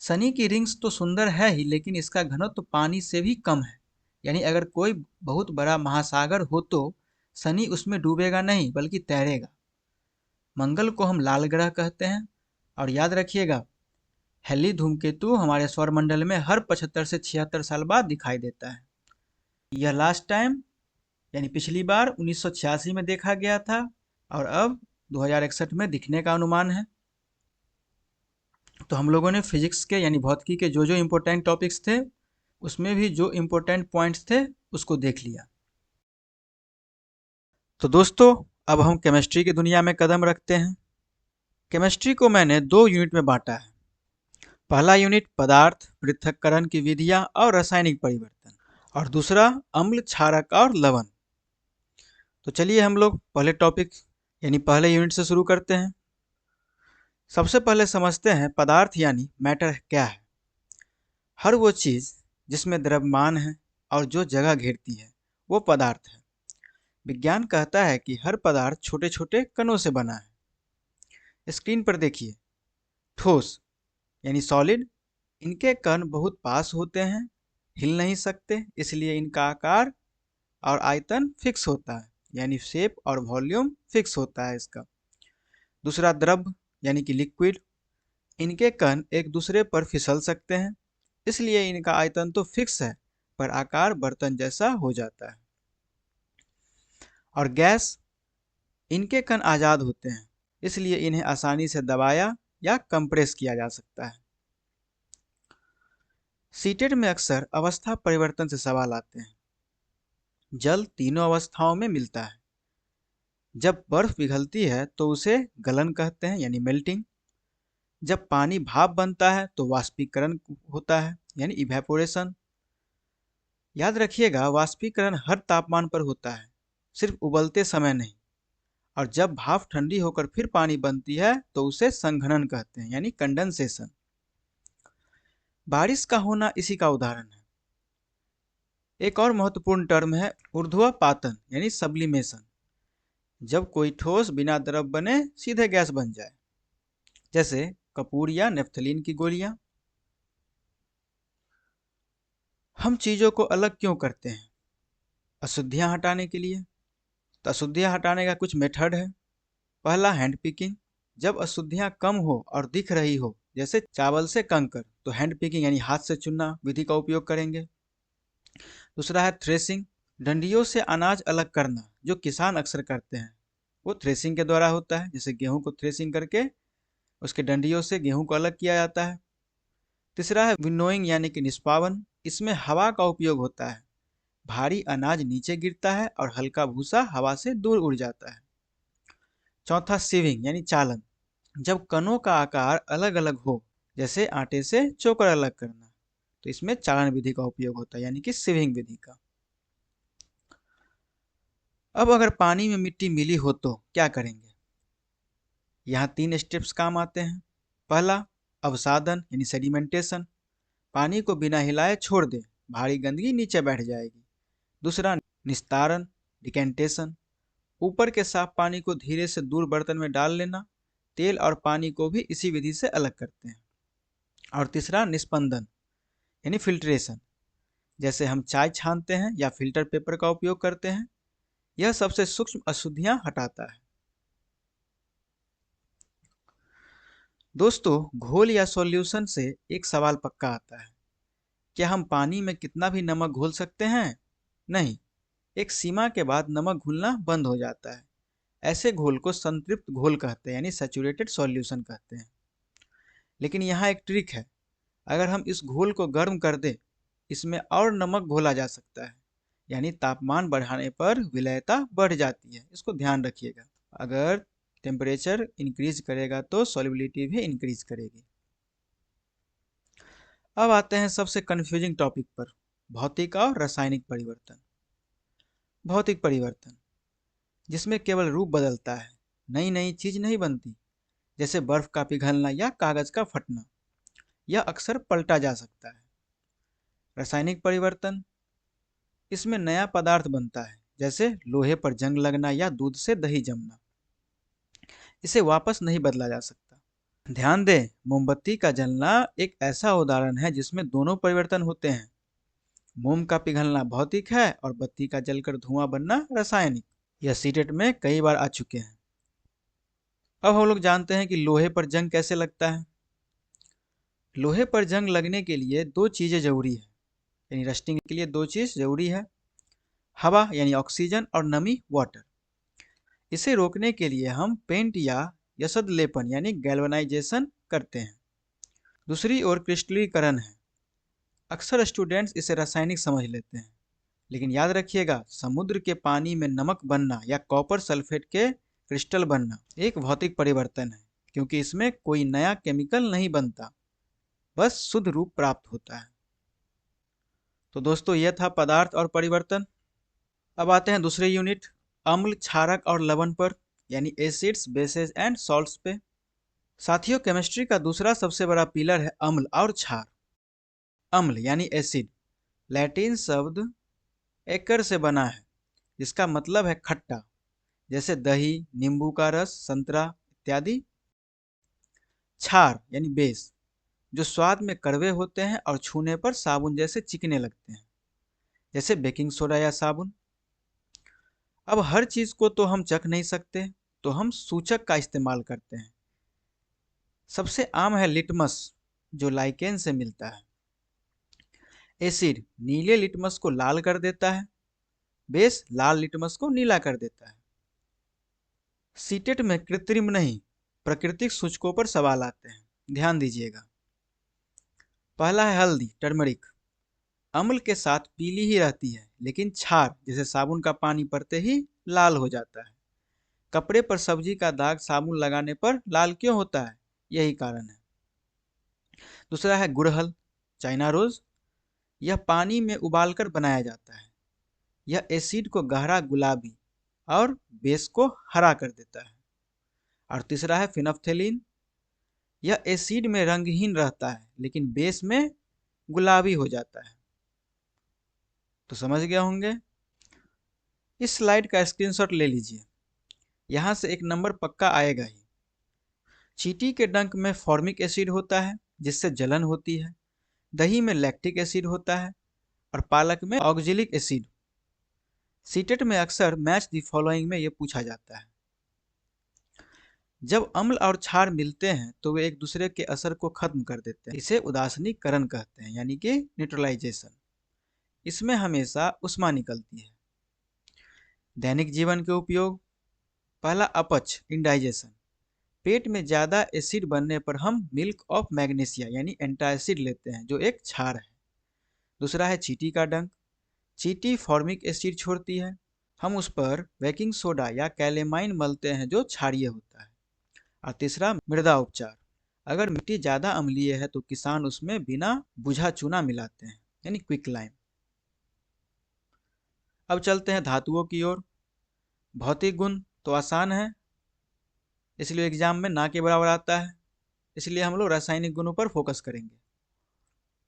शनि की रिंग्स तो सुंदर है ही, लेकिन इसका घनत्व तो पानी से भी कम है। यानी अगर कोई बहुत बड़ा महासागर हो तो शनि उसमें डूबेगा नहीं, बल्कि तैरेगा। मंगल को हम लाल ग्रह कहते हैं। और याद रखिएगा, हेली धूमकेतु हमारे सौरमंडल में हर 75 से 76 साल बाद दिखाई देता है। यह लास्ट टाइम यानी पिछली बार 1986 में देखा गया था, और अब 2061 में दिखने का अनुमान है। तो हम लोगों ने फिजिक्स के यानी भौतिकी के जो जो इम्पोर्टेंट टॉपिक्स थे, उसमें भी जो इम्पोर्टेंट पॉइंट्स थे उसको देख लिया। तो दोस्तों, अब हम केमिस्ट्री की दुनिया में कदम रखते हैं। केमिस्ट्री को मैंने 2 यूनिट में बांटा है। पहला यूनिट पदार्थ पृथक्करण की विधियां और रासायनिक परिवर्तन, और दूसरा अम्ल, क्षारक और लवण। तो चलिए हम लोग पहले टॉपिक यानी पहले यूनिट से शुरू करते हैं। सबसे पहले समझते हैं पदार्थ यानी मैटर क्या है। हर वो चीज़ जिसमें द्रव्यमान है और जो जगह घेरती है वो पदार्थ है। विज्ञान कहता है कि हर पदार्थ छोटे छोटे कणों से बना है। स्क्रीन पर देखिए, ठोस यानी सॉलिड, इनके कण बहुत पास होते हैं, हिल नहीं सकते, इसलिए इनका आकार और आयतन फिक्स होता है, यानी शेप और वॉल्यूम फिक्स होता है इसका। दूसरा द्रव यानी कि लिक्विड, इनके कण एक दूसरे पर फिसल सकते हैं, इसलिए इनका आयतन तो फिक्स है पर आकार बर्तन जैसा हो जाता है। और गैस, इनके कण आज़ाद होते हैं, इसलिए इन्हें आसानी से दबाया या कंप्रेस किया जा सकता है। सीटेट में अक्सर अवस्था परिवर्तन से सवाल आते हैं। जल तीनों अवस्थाओं में मिलता है। जब बर्फ पिघलती है तो उसे गलन कहते हैं, यानी मेल्टिंग। जब पानी भाप बनता है तो वाष्पीकरण होता है, यानी इवेपोरेशन। याद रखिएगा, वाष्पीकरण हर तापमान पर होता है, सिर्फ उबलते समय नहीं। और जब भाप ठंडी होकर फिर पानी बनती है तो उसे संघनन कहते हैं, यानी कंडेंसेशन। बारिश का होना इसी का उदाहरण है। एक और महत्वपूर्ण टर्म है ऊर्ध्वपातन, यानी सब्लिमेशन। जब कोई ठोस बिना द्रव बने सीधे गैस बन जाए, जैसे कपूर या नेफ्थलीन की गोलियां। हम चीजों को अलग क्यों करते हैं? अशुद्धियां हटाने के लिए। तो अशुद्धियां हटाने का कुछ मेथड है। पहला, हैंड पिकिंग। जब अशुद्धियां कम हो और दिख रही हो, जैसे चावल से कंकर, तो हैंड पिकिंग यानी हाथ से चुनना विधि का उपयोग करेंगे। दूसरा है थ्रेसिंग। डंडियों से अनाज अलग करना, जो किसान अक्सर करते हैं, वो थ्रेसिंग के द्वारा होता है। जैसे गेहूं को थ्रेसिंग करके उसके डंडियों से गेहूं को अलग किया जाता है। तीसरा है विनोइंग यानी कि निष्पावन। इसमें हवा का उपयोग होता है। भारी अनाज नीचे गिरता है और हल्का भूसा हवा से दूर उड़ जाता है। चौथा, सीविंग यानी चालन। जब कणों का आकार अलग अलग हो, जैसे आटे से चोकर अलग करना, तो इसमें चालन विधि का उपयोग होता है, यानी कि सीविंग विधि का। अब अगर पानी में मिट्टी मिली हो तो क्या करेंगे? यहाँ 3 स्टेप्स काम आते हैं। पहला, अवसादन यानी सेडिमेंटेशन। पानी को बिना हिलाए छोड़ दे, भारी गंदगी नीचे बैठ जाएगी। दूसरा, निस्तारण डिकेंटेशन। ऊपर के साफ पानी को धीरे से दूर बर्तन में डाल लेना। तेल और पानी को भी इसी विधि से अलग करते हैं। और तीसरा, निस्पंदन यानी फिल्ट्रेशन। जैसे हम चाय छानते हैं या फिल्टर पेपर का उपयोग करते हैं, यह सबसे सूक्ष्म अशुद्धियां हटाता है। दोस्तों, घोल या सॉल्यूशन से एक सवाल पक्का आता है। क्या हम पानी में कितना भी नमक घोल सकते हैं? नहीं, एक सीमा के बाद नमक घुलना बंद हो जाता है। ऐसे घोल को संतृप्त घोल कहते हैं, यानी सैचुरेटेड सॉल्यूशन कहते हैं। लेकिन यहाँ एक ट्रिक है, अगर हम इस घोल को गर्म कर दें, इसमें और नमक घोला जा सकता है, यानी तापमान बढ़ाने पर विलयता बढ़ जाती है। इसको ध्यान रखिएगा, अगर टेम्परेचर इंक्रीज करेगा तो सॉल्युबिलिटी भी इंक्रीज करेगी। अब आते हैं सबसे कंफ्यूजिंग टॉपिक पर, भौतिक और रासायनिक परिवर्तन। भौतिक परिवर्तन जिसमें केवल रूप बदलता है, नई नई चीज नहीं बनती, जैसे बर्फ का पिघलना या कागज का फटना, यह अक्सर पलटा जा सकता है। रासायनिक परिवर्तन, इसमें नया पदार्थ बनता है, जैसे लोहे पर जंग लगना या दूध से दही जमना, इसे वापस नहीं बदला जा सकता। ध्यान दें, मोमबत्ती का जलना एक ऐसा उदाहरण है जिसमें दोनों परिवर्तन होते हैं। मोम का पिघलना भौतिक है और बत्ती का जलकर धुआं बनना रासायनिक। यह सीटेट में कई बार आ चुके हैं। अब हम लोग जानते हैं कि लोहे पर जंग कैसे लगता है। लोहे पर जंग लगने के लिए दो चीजें जरूरी है, यानी रस्टिंग के लिए दो चीज जरूरी है, हवा यानी ऑक्सीजन और नमी वाटर। इसे रोकने के लिए हम पेंट या यसद लेपन यानी गैल्वेनाइजेशन करते हैं। दूसरी ओर क्रिस्टलीकरण है। अक्सर स्टूडेंट्स इसे रासायनिक समझ लेते हैं, लेकिन याद रखिएगा, समुद्र के पानी में नमक बनना या कॉपर सल्फेट के क्रिस्टल बनना एक भौतिक परिवर्तन है, क्योंकि इसमें कोई नया केमिकल नहीं बनता, बस शुद्ध रूप प्राप्त होता है। तो दोस्तों, यह था पदार्थ और परिवर्तन। अब आते हैं दूसरे यूनिट, अम्ल, क्षारक और लवण पर, यानी एसिड्स, बेसेस एंड सॉल्ट्स पे। साथियों, केमिस्ट्री का दूसरा सबसे बड़ा पिलर है अम्ल और क्षार। अम्ल यानी एसिड लैटिन शब्द एकर से बना है, जिसका मतलब है खट्टा, जैसे दही, नींबू का रस, संतरा इत्यादि। क्षार यानी बेस, जो स्वाद में कड़वे होते हैं और छूने पर साबुन जैसे चिकने लगते हैं, जैसे बेकिंग सोडा या साबुन। अब हर चीज को तो हम चख नहीं सकते, तो हम सूचक का इस्तेमाल करते हैं। सबसे आम है लिटमस, जो लाइकेन से मिलता है। एसिड नीले लिटमस को लाल कर देता है, बेस लाल लिटमस को नीला कर देता है। सीटेट में कृत्रिम नहीं, प्राकृतिक सूचकों पर सवाल आते हैं, ध्यान दीजिएगा। पहला है हल्दी, टर्मरिक। अम्ल के साथ पीली ही रहती है, लेकिन क्षार जैसे साबुन का पानी पड़ते ही लाल हो जाता है। कपड़े पर सब्जी का दाग साबुन लगाने पर लाल क्यों होता है? यही कारण है। दूसरा है गुड़हल, चाइना रोज। यह पानी में उबालकर बनाया जाता है। यह एसिड को गहरा गुलाबी और बेस को हरा कर देता है। और तीसरा है फिनफ्थेलिन। यह एसिड में रंगहीन रहता है, लेकिन बेस में गुलाबी हो जाता है। तो समझ गए होंगे। इस स्लाइड का स्क्रीनशॉट ले लीजिए, यहाँ से एक नंबर पक्का आएगा ही। चींटी के डंक में फॉर्मिक एसिड होता है, जिससे जलन होती है। दही में लैक्टिक एसिड होता है और पालक में ऑक्जेलिक एसिड। सीटेट में अक्सर मैच द फॉलोइंग में यह पूछा जाता है। जब अम्ल और क्षार मिलते हैं तो वे एक दूसरे के असर को खत्म कर देते हैं। इसे उदासीनीकरण कहते हैं, यानी कि न्यूट्रलाइजेशन। इसमें हमेशा ऊष्मा निकलती है। दैनिक जीवन के उपयोग, पहला अपच, इंडाइजेशन। पेट में ज्यादा एसिड बनने पर हम मिल्क ऑफ मैग्नीशिया यानी एंटासिड लेते हैं, जो एक क्षार है। दूसरा है चींटी का डंक। चींटी फॉर्मिक एसिड छोड़ती है, हम उस पर बेकिंग सोडा या कैलेमाइन मलते हैं, जो क्षारीय होता है। और तीसरा मृदा उपचार, अगर मिट्टी ज्यादा अम्लीय है तो किसान उसमें बिना बुझा चूना मिलाते हैं, यानी क्विक लाइम। अब चलते हैं धातुओं की ओर। भौतिक गुण तो आसान है, इसलिए एग्जाम में ना के बराबर आता है, इसलिए हम लोग रासायनिक गुणों पर फोकस करेंगे।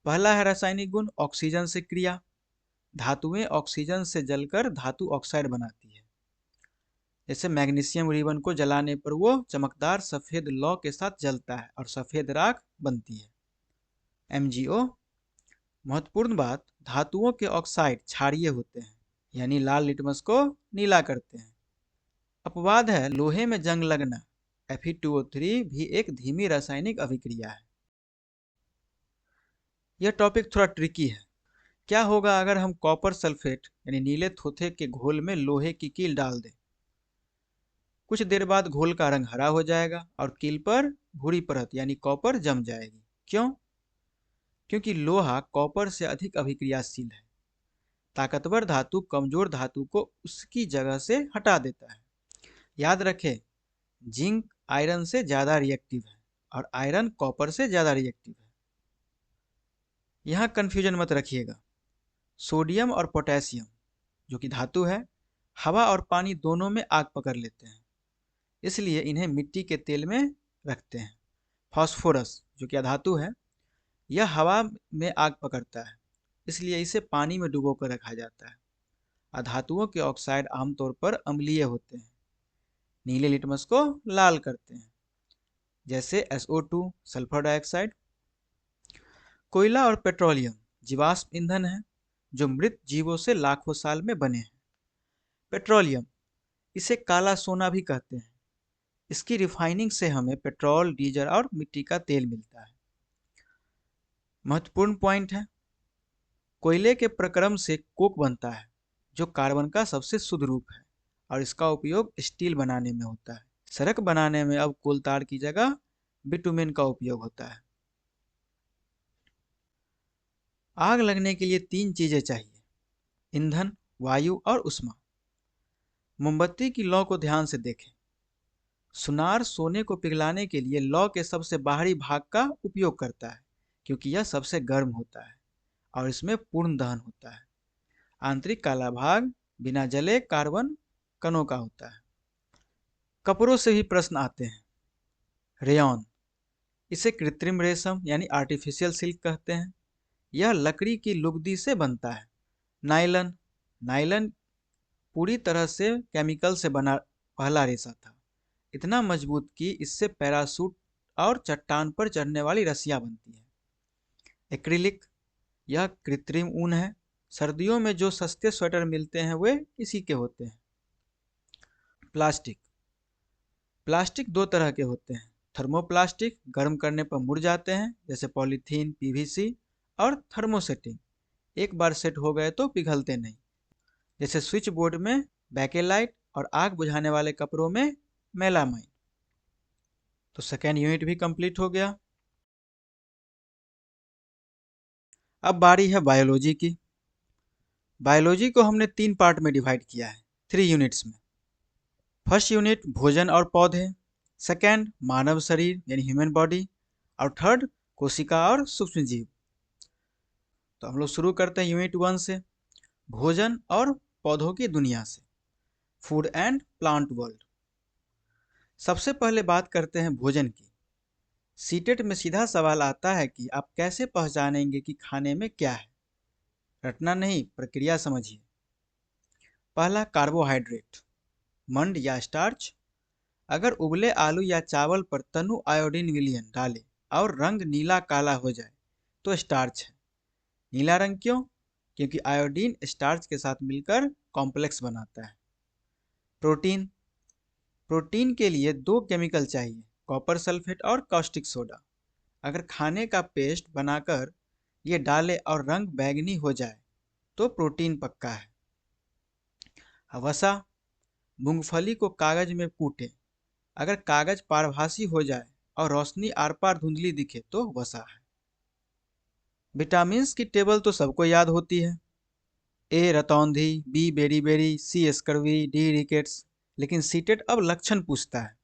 पहला है रासायनिक गुण, ऑक्सीजन से क्रिया। धातुएं ऑक्सीजन से जलकर धातु ऑक्साइड बनाती है। जैसे मैग्नीशियम रिबन को जलाने पर वो चमकदार सफेद लौ के साथ जलता है और सफेद राख बनती है। MgO। महत्वपूर्ण बात, धातुओं के ऑक्साइड क्षारीय होते हैं, यानी लाल लिटमस को नीला करते हैं। अपवाद है लोहे में जंग लगना, Fe2O3 भी एक धीमी रासायनिक अभिक्रिया है। यह टॉपिक थोड़ा ट्रिकी है। क्या होगा अगर हम कॉपर सल्फेट यानी नीले थोथे के घोल में लोहे की कील डाल दें? कुछ देर बाद घोल का रंग हरा हो जाएगा और कील पर भूरी परत यानी कॉपर जम जाएगी। क्यों? क्योंकि लोहा कॉपर से अधिक अभिक्रियाशील है। ताकतवर धातु कमजोर धातु को उसकी जगह से हटा देता है। याद रखें, जिंक आयरन से ज्यादा रिएक्टिव है और आयरन कॉपर से ज्यादा रिएक्टिव है। यहाँ कंफ्यूजन मत रखिएगा। सोडियम और पोटेशियम जो कि धातु है, हवा और पानी दोनों में आग पकड़ लेते हैं, इसलिए इन्हें मिट्टी के तेल में रखते हैं। फास्फोरस जो कि अधातु है, यह हवा में आग पकड़ता है, इसलिए इसे पानी में डुबो कर रखा जाता है। अधातुओं के ऑक्साइड आमतौर पर अम्लीय होते हैं, नीले लिटमस को लाल करते हैं, जैसे SO2 सल्फर डाइऑक्साइड। कोयला और पेट्रोलियम जीवाश्म ईंधन है जो मृत जीवों से लाखों साल में बने हैं। पेट्रोलियम, इसे काला सोना भी कहते हैं। इसकी रिफाइनिंग से हमें पेट्रोल, डीजल और मिट्टी का तेल मिलता है। महत्वपूर्ण पॉइंट है, कोयले के प्रक्रम से कोक बनता है जो कार्बन का सबसे शुद्ध रूप है और इसका उपयोग स्टील बनाने में होता है। सड़क बनाने में अब कोल तार की जगह बिटुमेन का उपयोग होता है। आग लगने के लिए 3 चीजें चाहिए: ईंधन, वायु और उष्मा। मोमबत्ती की लौ को ध्यान से देखें। सुनार सोने को पिघलाने के लिए लौ के सबसे बाहरी भाग का उपयोग करता है क्योंकि यह सबसे गर्म होता है और इसमें पूर्ण दहन होता है। आंतरिक काला भाग बिना जले कार्बन कणों का होता है। कपड़ों से भी प्रश्न आते हैं। रेयॉन, इसे कृत्रिम रेशम यानी आर्टिफिशियल सिल्क कहते हैं। यह लकड़ी की लुगदी से बनता है। नायलन, नायलन पूरी तरह से केमिकल से बना पहला रेशा था, इतना मजबूत कि इससे पैराशूट और चट्टान पर चढ़ने वाली रस्सियां बनती हैं। एक्रिलिक, यह कृत्रिम ऊन है। सर्दियों में जो सस्ते स्वेटर मिलते हैं वे इसी के होते हैं। प्लास्टिक, प्लास्टिक 2 तरह के होते हैं। थर्मोप्लास्टिक गर्म करने पर मुड़ जाते हैं, जैसे पॉलीथीन, PVC, और थर्मोसेटिंग एक बार सेट हो गए तो पिघलते नहीं, जैसे स्विच बोर्ड में बैकेलाइट और आग बुझाने वाले कपड़ों में मेलामाइन। तो सेकेंड यूनिट भी कंप्लीट हो गया। अब बारी है बायोलॉजी की। बायोलॉजी को हमने 3 पार्ट में डिवाइड किया है, 3 यूनिट्स में। फर्स्ट यूनिट भोजन और पौधे, सेकेंड मानव शरीर यानी ह्यूमन बॉडी, और थर्ड कोशिका और सूक्ष्म जीव। तो हम लोग शुरू करते हैं यूनिट 1 से, भोजन और पौधों की दुनिया से, फूड एंड प्लांट वर्ल्ड। सबसे पहले बात करते हैं भोजन की। सीटेट में सीधा सवाल आता है कि आप कैसे पहचानेंगे कि खाने में क्या है। रटना नहीं, प्रक्रिया समझिए। पहला, कार्बोहाइड्रेट, मंड या स्टार्च। अगर उबले आलू या चावल पर तनु आयोडीन विलयन डालें और रंग नीला काला हो जाए तो स्टार्च है। नीला रंग क्यों? क्योंकि आयोडीन स्टार्च के साथ मिलकर कॉम्प्लेक्स बनाता है। प्रोटीन, प्रोटीन के लिए 2 केमिकल चाहिए, कॉपर सल्फेट और कास्टिक सोडा। अगर खाने का पेस्ट बनाकर ये डालें और रंग बैंगनी हो जाए तो प्रोटीन पक्का है। वसा, मूंगफली को कागज में कूटें, अगर कागज पारभासी हो जाए और रोशनी आर पार धुंधली दिखे तो वसा है। विटामिन्स की टेबल तो सबको याद होती है। ए रतौंधी, B beriberi, C scurvy, D rickets. लेकिन सीटेट अब लक्षण पूछता है।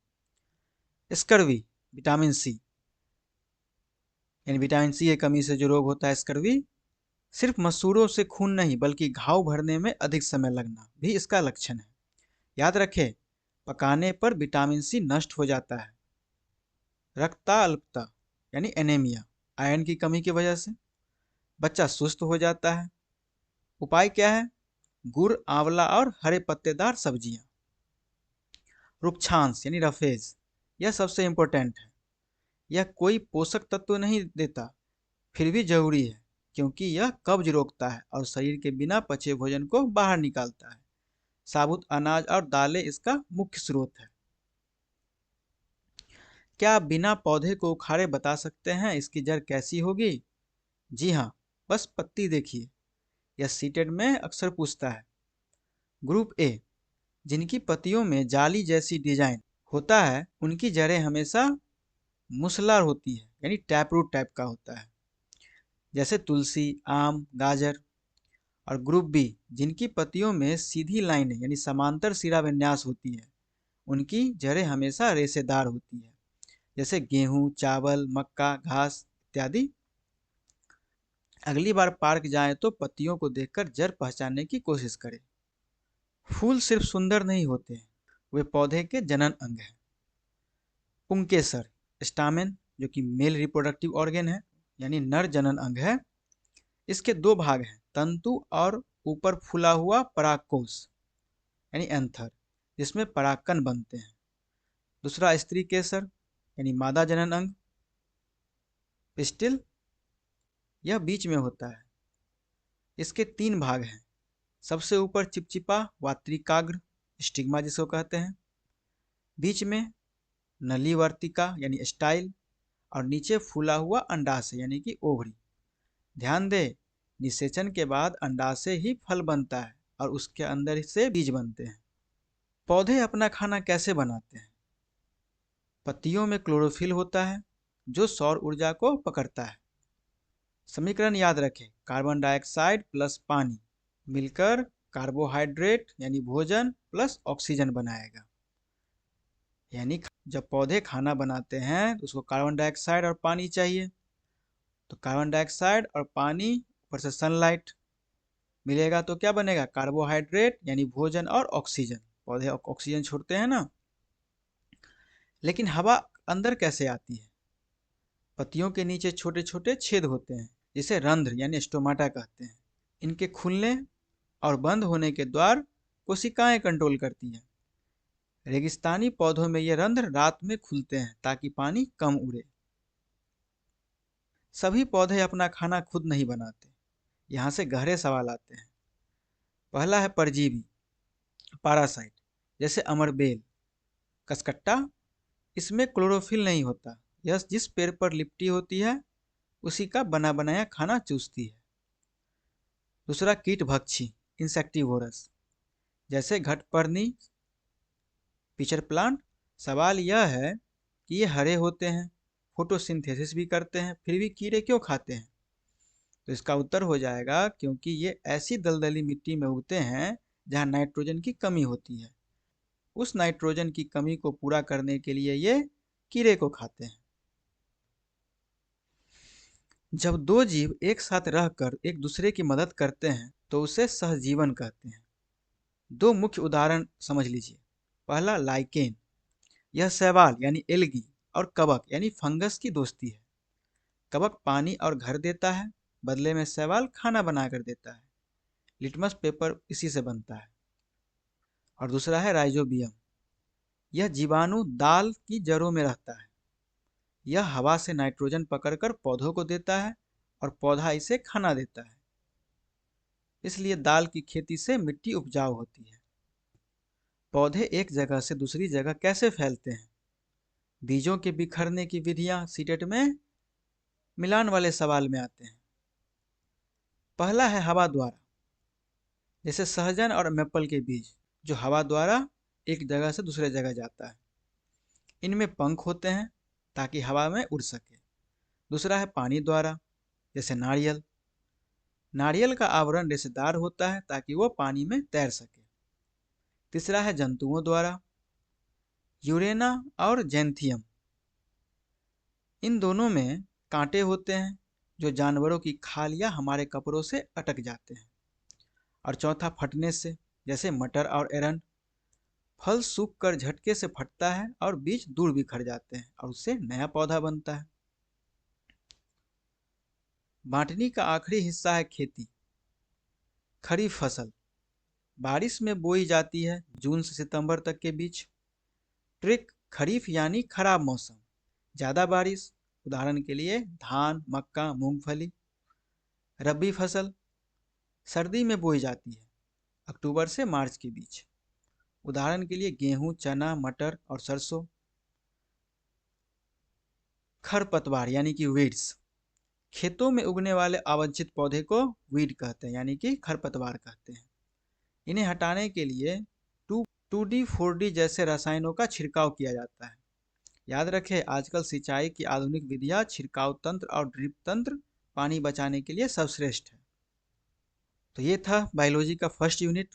स्कर्वी, विटामिन सी, यानी विटामिन सी की कमी से जो रोग होता है स्कर्वी, सिर्फ मसूड़ों से खून नहीं बल्कि घाव भरने में अधिक समय लगना भी इसका लक्षण है। याद रखें, पकाने पर विटामिन सी नष्ट हो जाता है। रक्ताल्पता यानी एनीमिया, आयरन की कमी की वजह से बच्चा सुस्त हो जाता है। उपाय क्या है? गुड़, आंवला और हरे पत्तेदार सब्जियां। रुक्षांश यानी रफेज, यह सबसे इंपॉर्टेंट है। यह कोई पोषक तत्व नहीं देता, फिर भी जरूरी है क्योंकि यह कब्ज रोकता है और शरीर के बिना पचे भोजन को बाहर निकालता है। साबुत अनाज और दालें इसका मुख्य स्रोत है। क्या आप बिना पौधे को उखाड़े बता सकते हैं इसकी जड़ कैसी होगी? जी हाँ, बस पत्ती देखिए। यह सीटेट में अक्सर पूछता है। ग्रुप ए, जिनकी पत्तियों में जाली जैसी डिजाइन होता है उनकी जड़ें हमेशा मूसलार होती है, यानी टैपरूट टाइप का होता है, जैसे तुलसी, आम, गाजर। और ग्रुप बी, जिनकी पत्तियों में सीधी लाइन यानी समांतर सिरा विन्यास होती है, उनकी जड़ें हमेशा रेशेदार होती है, जैसे गेहूं, चावल, मक्का, घास इत्यादि। अगली बार पार्क जाएं तो पत्तियों को देखकर जड़ पहचानने की कोशिश करें। फूल सिर्फ सुंदर नहीं होते हैं, वे पौधे के जनन अंग हैं। पुंकेसर, स्टामेन, जो कि मेल रिप्रोडक्टिव ऑर्गेन है, यानी नर जनन अंग है। इसके दो भाग हैं, तंतु और ऊपर फूला हुआ परागकोश यानी एंथर, जिसमें परागकण बनते हैं। दूसरा स्त्री केसर यानी मादा जनन अंग, पिस्टिल, यह बीच में होता है। इसके तीन भाग हैं, सबसे ऊपर चिपचिपा वात्रिकाग्र, स्टिग्मा जिसको कहते हैं, बीच में नली वर्तिका यानी स्टाइल, और नीचे फूला हुआ अंडाशय यानी कि ओवरी। ध्यान दें, निषेचन के बाद अंडाशय ही फल बनता है और उसके अंदर से बीज बनते हैं। पौधे अपना खाना कैसे बनाते हैं? पत्तियों में क्लोरोफिल होता है जो सौर ऊर्जा को पकड़ता है। समीकरण याद रखें, कार्बन डाइऑक्साइड प्लस पानी मिलकर कार्बोहाइड्रेट यानी भोजन प्लस ऑक्सीजन बनाएगा। यानी जब पौधे खाना बनाते हैं तो उसको कार्बन डाइऑक्साइड और पानी चाहिए, तो कार्बन डाइऑक्साइड और पानी ऊपर से सनलाइट मिलेगा तो क्या बनेगा? कार्बोहाइड्रेट यानी भोजन और ऑक्सीजन। पौधे ऑक्सीजन छोड़ते हैं ना। लेकिन हवा अंदर कैसे आती है? पत्तियों के नीचे छोटे छोटे छेद होते हैं जिसे रंध्र यानी स्टोमाटा कहते हैं। इनके खुलने और बंद होने के द्वार कोशिकाएं कंट्रोल करती हैं। रेगिस्तानी पौधों में ये रंध्र रात में खुलते हैं ताकि पानी कम उड़े। सभी पौधे अपना खाना खुद नहीं बनाते। यहाँ से गहरे सवाल आते हैं। पहला है परजीवी, पैरासाइट, जैसे अमरबेल, कसकट्टा। इसमें क्लोरोफिल नहीं होता, यह जिस पेड़ पर लिपटी होती है उसी का बना बनाया खाना चूसती है। दूसरा कीट भक्षी, इंसेक्टिवोरस, जैसे घटपर्णी, पिचर प्लांट। सवाल यह है कि ये हरे होते हैं, फोटोसिंथेसिस भी करते हैं, फिर भी कीड़े क्यों खाते हैं? तो इसका उत्तर हो जाएगा क्योंकि ये ऐसी दलदली मिट्टी में उगते हैं जहाँ नाइट्रोजन की कमी होती है। उस नाइट्रोजन की कमी को पूरा करने के लिए ये कीड़े को खाते हैं। जब दो जीव एक साथ रहकर एक दूसरे की मदद करते हैं तो उसे सहजीवन कहते हैं। दो मुख्य उदाहरण समझ लीजिए। पहला लाइकेन, यह शैवाल यानी एल्गी और कवक यानी फंगस की दोस्ती है। कवक पानी और घर देता है, बदले में शैवाल खाना बनाकर देता है। लिटमस पेपर इसी से बनता है। और दूसरा है राइजोबियम, यह जीवाणु दाल की जड़ों में रहता है। यह हवा से नाइट्रोजन पकड़कर पौधों को देता है और पौधा इसे खाना देता है। इसलिए दाल की खेती से मिट्टी उपजाऊ होती है। पौधे एक जगह से दूसरी जगह कैसे फैलते हैं? बीजों के बिखरने की विधियां सीटेट में मिलान वाले सवाल में आते हैं। पहला है हवा द्वारा, जैसे सहजन और मैपल के बीज, जो हवा द्वारा एक जगह से दूसरे जगह जाता है। इनमें पंख होते हैं ताकि हवा में उड़ सके। दूसरा है पानी द्वारा, जैसे नारियल। नारियल का आवरण रेशेदार होता है ताकि वो पानी में तैर सके। तीसरा है जंतुओं द्वारा, यूरेना और जेंथियम। इन दोनों में कांटे होते हैं जो जानवरों की खाल या हमारे कपड़ों से अटक जाते हैं। और चौथा फटने से, जैसे मटर और एरंड। फल सूख कर झटके से फटता है और बीज दूर बिखर जाते हैं और उससे नया पौधा बनता है। बाटनी का आखिरी हिस्सा है खेती। खरीफ फसल बारिश में बोई जाती है जून से सितंबर तक के बीच। ट्रिक, खरीफ यानी खराब मौसम, ज़्यादा बारिश, उदाहरण के लिए धान, मक्का, मूंगफली। रबी फसल सर्दी में बोई जाती है अक्टूबर से मार्च के बीच, उदाहरण के लिए गेहूं, चना, मटर और सरसों। खरपतवार यानी कि वीड्स, खेतों में उगने वाले अवांछित पौधे को वीड कहते हैं यानी कि खरपतवार कहते हैं। इन्हें हटाने के लिए 2D 4D जैसे रसायनों का छिड़काव किया जाता है। याद रखें, आजकल सिंचाई की आधुनिक विधियां, छिड़काव तंत्र और ड्रिप तंत्र पानी बचाने के लिए सर्वश्रेष्ठ है। तो ये था बायोलॉजी का फर्स्ट यूनिट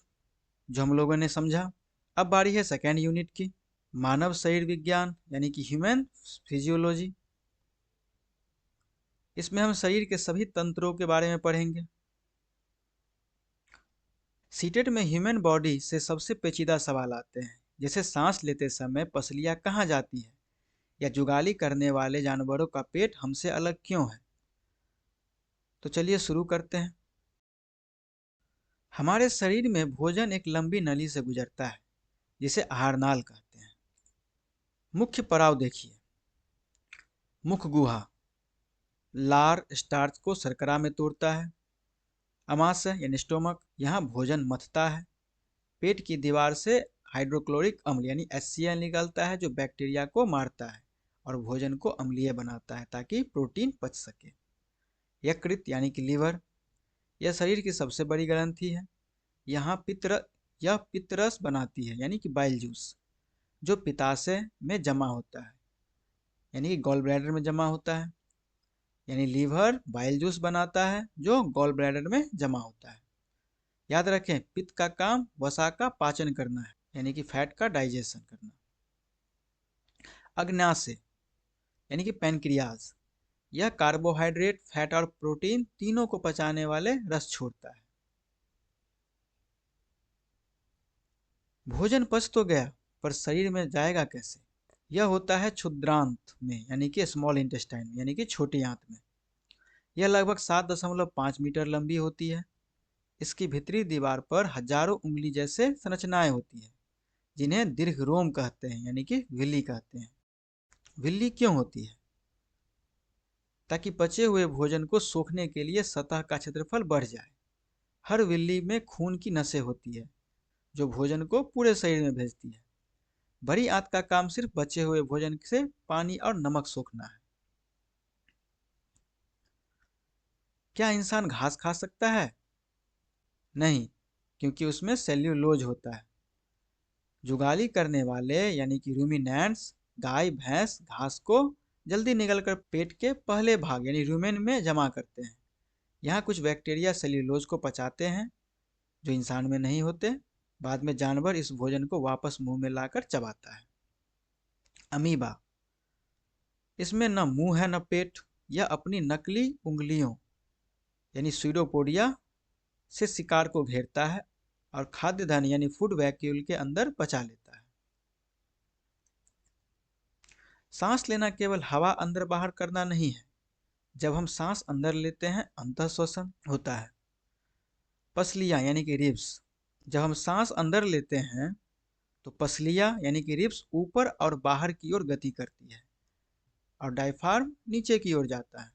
जो हम लोगों ने समझा। अब बारी है सेकेंड यूनिट की, मानव शरीर विज्ञान यानी कि ह्यूमन फिजियोलॉजी। इसमें हम शरीर के सभी तंत्रों के बारे में पढ़ेंगे। सीटेट में ह्यूमन बॉडी से सबसे पेचीदा सवाल आते हैं, जैसे सांस लेते समय पसलियां कहाँ जाती है, या जुगाली करने वाले जानवरों का पेट हमसे अलग क्यों है। तो चलिए शुरू करते हैं। हमारे शरीर में भोजन एक लंबी नली से गुजरता है जिसे आहार नाल कहते हैं। मुख्य पड़ाव देखिए, मुख गुहा लार स्टार्च को शर्करा में तोड़ता है। अमाशय यानी स्टोमक, यहाँ भोजन मथता है। पेट की दीवार से हाइड्रोक्लोरिक अम्ल यानी HCl निकलता है जो बैक्टीरिया को मारता है और भोजन को अम्लीय बनाता है ताकि प्रोटीन पच सके। यकृत यानी कि लीवर, यह शरीर की सबसे बड़ी ग्रंथि है। यहाँ पित्तरस बनाती है यानी कि बाइल जूस, जो पित्ताशय में जमा होता है यानी कि गॉल ब्लैडर में जमा होता है। यानी लीवर बाइल जूस बनाता है जो गॉल ब्लैडर में जमा होता है। याद रखें, पित्त का काम वसा का पाचन करना है यानी कि फैट का डाइजेशन करना। अग्न्याशय यानी कि पैनक्रियाज, यह कार्बोहाइड्रेट, फैट और प्रोटीन तीनों को पचाने वाले रस छोड़ता है। भोजन पच तो गया, पर शरीर में जाएगा कैसे? यह होता है क्षुद्रांत में यानी कि स्मॉल इंटेस्टाइन यानी कि छोटी आंत में। यह लगभग 7.5 मीटर लंबी होती है। इसकी भीतरी दीवार पर हजारों उंगली जैसे संरचनाएं होती है जिन्हें दीर्घ रोम कहते हैं यानी कि विल्ली कहते हैं। विल्ली क्यों होती है? ताकि पचे हुए भोजन को सोखने के लिए सतह का क्षेत्रफल बढ़ जाए। हर विल्ली में खून की नसें होती है जो भोजन को पूरे शरीर में भेजती है। बड़ी आंत का काम सिर्फ बचे हुए भोजन से पानी और नमक सोखना है। क्या इंसान घास खा सकता है? नहीं, क्योंकि उसमें सेल्यूलोज होता है। जुगाली करने वाले यानी कि रूमिनेंट्स, गाय भैंस घास को जल्दी निगलकर पेट के पहले भाग यानी रूमेन में जमा करते हैं। यहाँ कुछ बैक्टीरिया सेल्यूलोज को पचाते हैं जो इंसान में नहीं होते। बाद में जानवर इस भोजन को वापस मुंह में लाकर चबाता है। अमीबा, इसमें न मुंह है न पेट। यह अपनी नकली उंगलियों यानी स्यूडोपोडिया से शिकार को घेरता है और खाद्य धन यानी फूड वैक्यूल के अंदर पचा लेता है। सांस लेना केवल हवा अंदर बाहर करना नहीं है। जब हम सांस अंदर लेते हैं अंतः श्वसन होता है। पसलियां यानी कि रिब्स, जब हम सांस अंदर लेते हैं तो पसलियां यानी कि रिब्स ऊपर और बाहर की ओर गति करती है और डायफ्राम नीचे की ओर जाता है।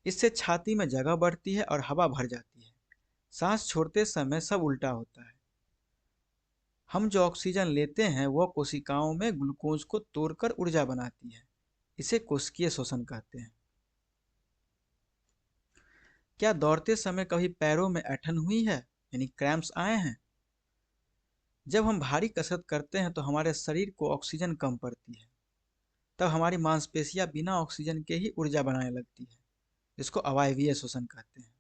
इससे छाती में जगह बढ़ती है और हवा भर जाती है। सांस छोड़ते समय सब उल्टा होता है। हम जो ऑक्सीजन लेते हैं वह कोशिकाओं में ग्लूकोज को तोड़कर ऊर्जा बनाती है। इसे कोशिकीय श्वसन कहते हैं। क्या दौड़ते समय कभी पैरों में ऐंठन हुई है यानी क्रैम्प्स आए हैं? जब हम भारी कसरत करते हैं तो हमारे शरीर को ऑक्सीजन कम पड़ती है। तब हमारी मांसपेशियां बिना ऑक्सीजन के ही ऊर्जा बनाने लगती है, जिसको अवायवीय श्वसन कहते हैं।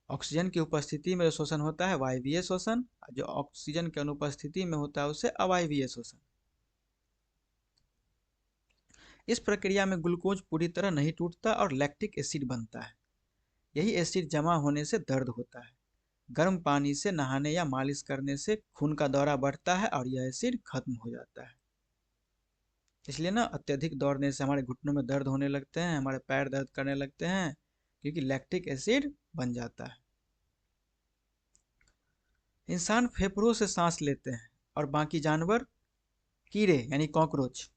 ऑक्सीजन की उपस्थिति में जो श्वसन होता है वायवीय श्वसन, जो ऑक्सीजन की अनुपस्थिति में होता है उसे अवायवीय श्वसन। इस प्रक्रिया में ग्लूकोज पूरी तरह नहीं टूटता और लैक्टिक एसिड बनता है। यही एसिड जमा होने से दर्द होता है। गर्म पानी से नहाने या मालिश करने से खून का दौरा बढ़ता है और यह एसिड खत्म हो जाता है। इसलिए ना अत्यधिक दौड़ने से हमारे घुटनों में दर्द होने लगते हैं, हमारे पैर दर्द करने लगते हैं, क्योंकि लैक्टिक एसिड बन जाता है। इंसान फेफड़ों से सांस लेते हैं और बाकी जानवर, कीड़े यानी कॉकरोच,